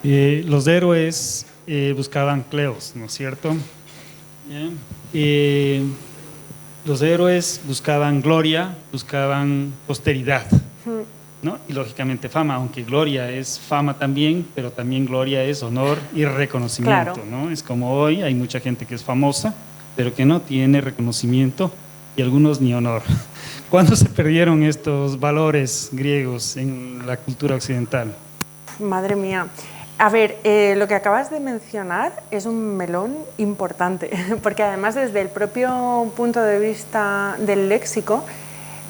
Los héroes buscaban cleos, ¿no es cierto? Los héroes buscaban gloria, buscaban posteridad, ¿no? Y lógicamente fama, aunque gloria es fama también, pero también gloria es honor y reconocimiento, claro, ¿no? Es como hoy hay mucha gente que es famosa, pero que no tiene reconocimiento y algunos ni honor. ¿Cuándo se perdieron estos valores griegos en la cultura occidental? Madre mía. A ver, lo que acabas de mencionar es un melón importante, porque además desde el propio punto de vista del léxico,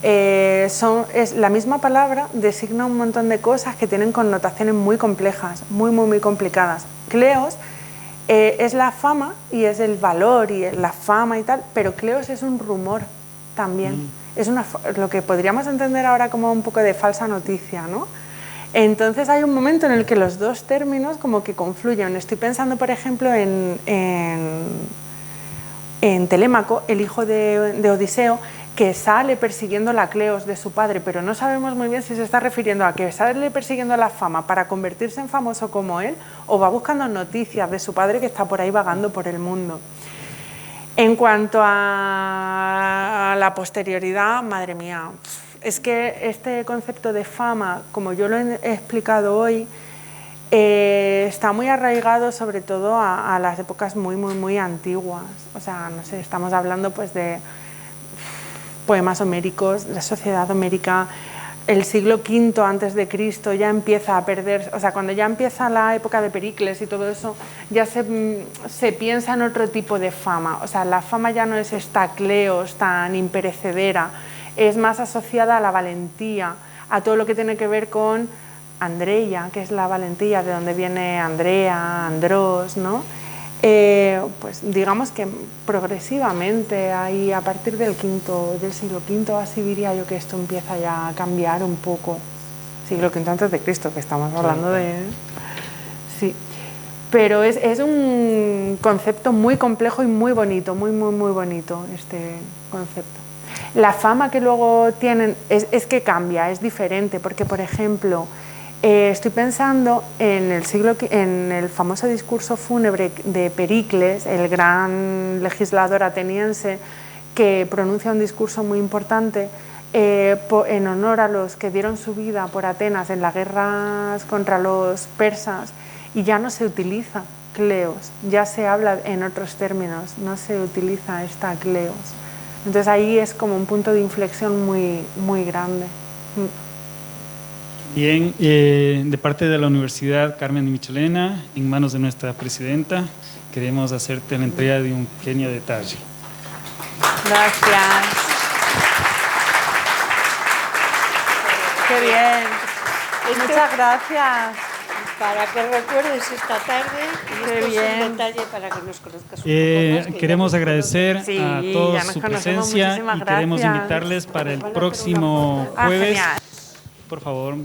la misma palabra designa un montón de cosas que tienen connotaciones muy complejas, muy complicadas. Kleos es la fama y es el valor y la fama y tal, pero kleos es un rumor también. es lo que podríamos entender ahora como un poco de falsa noticia, ¿no? Entonces hay un momento en el que los dos términos como que confluyen. Estoy pensando, por ejemplo, en Telémaco, el hijo de Odiseo, que sale persiguiendo la Cleos de su padre, pero no sabemos muy bien si se está refiriendo a que sale persiguiendo la fama para convertirse en famoso como él, o va buscando noticias de su padre que está por ahí vagando por el mundo. En cuanto a la posterioridad, madre mía, es que este concepto de fama, como yo lo he explicado hoy, está muy arraigado sobre todo a las épocas muy antiguas. O sea, no sé, estamos hablando pues de poemas homéricos, la sociedad homérica, el siglo V antes de Cristo ya empieza a perder, o sea, cuando ya empieza la época de Pericles y todo eso, ya se piensa en otro tipo de fama. O sea, la fama ya no es esta Cleos tan imperecedera, es más asociada a la valentía, a todo lo que tiene que ver con Andreia, que es la valentía, de donde viene Andrea, Andros, ¿no? Pues digamos que progresivamente, ahí a partir del siglo V, así diría yo que esto empieza ya a cambiar un poco. Siglo V antes de Cristo, que estamos hablando de... Sí. Pero es un concepto muy complejo y muy bonito, muy bonito este concepto. La fama que luego tienen es que cambia, es diferente, porque por ejemplo, estoy pensando en el famoso discurso fúnebre de Pericles, el gran legislador ateniense, que pronuncia un discurso muy importante en honor a los que dieron su vida por Atenas en las guerras contra los persas, y ya no se utiliza Cleos, ya se habla en otros términos, no se utiliza esta Cleos. Entonces ahí es como un punto de inflexión muy grande. Bien, de parte de la Universidad Carmen de Michelena, en manos de nuestra presidenta, queremos hacerte la entrega de un pequeño detalle. Gracias. Qué bien. Muchas gracias. Para que recuerdes esta tarde, Qué bien. Es un detalle para que nos conozcas un poco más. Queremos agradecer Sí, a ya todos nos su conocemos, presencia muchísimas y queremos gracias. invitarles para el próximo Ah, jueves. genial. Por favor,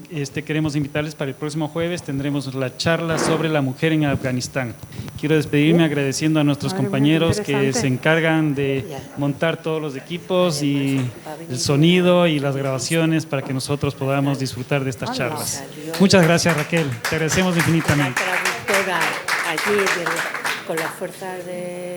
queremos invitarles para el próximo jueves, tendremos la charla sobre la mujer en Afganistán. Quiero despedirme agradeciendo a nuestros Madre mía, compañeros qué que interesante. se encargan de montar todos los equipos y el sonido y las grabaciones para que nosotros podamos disfrutar de estas charlas. Muchas gracias, Raquel, te agradecemos infinitamente. La traductora allí con las fuerzas de...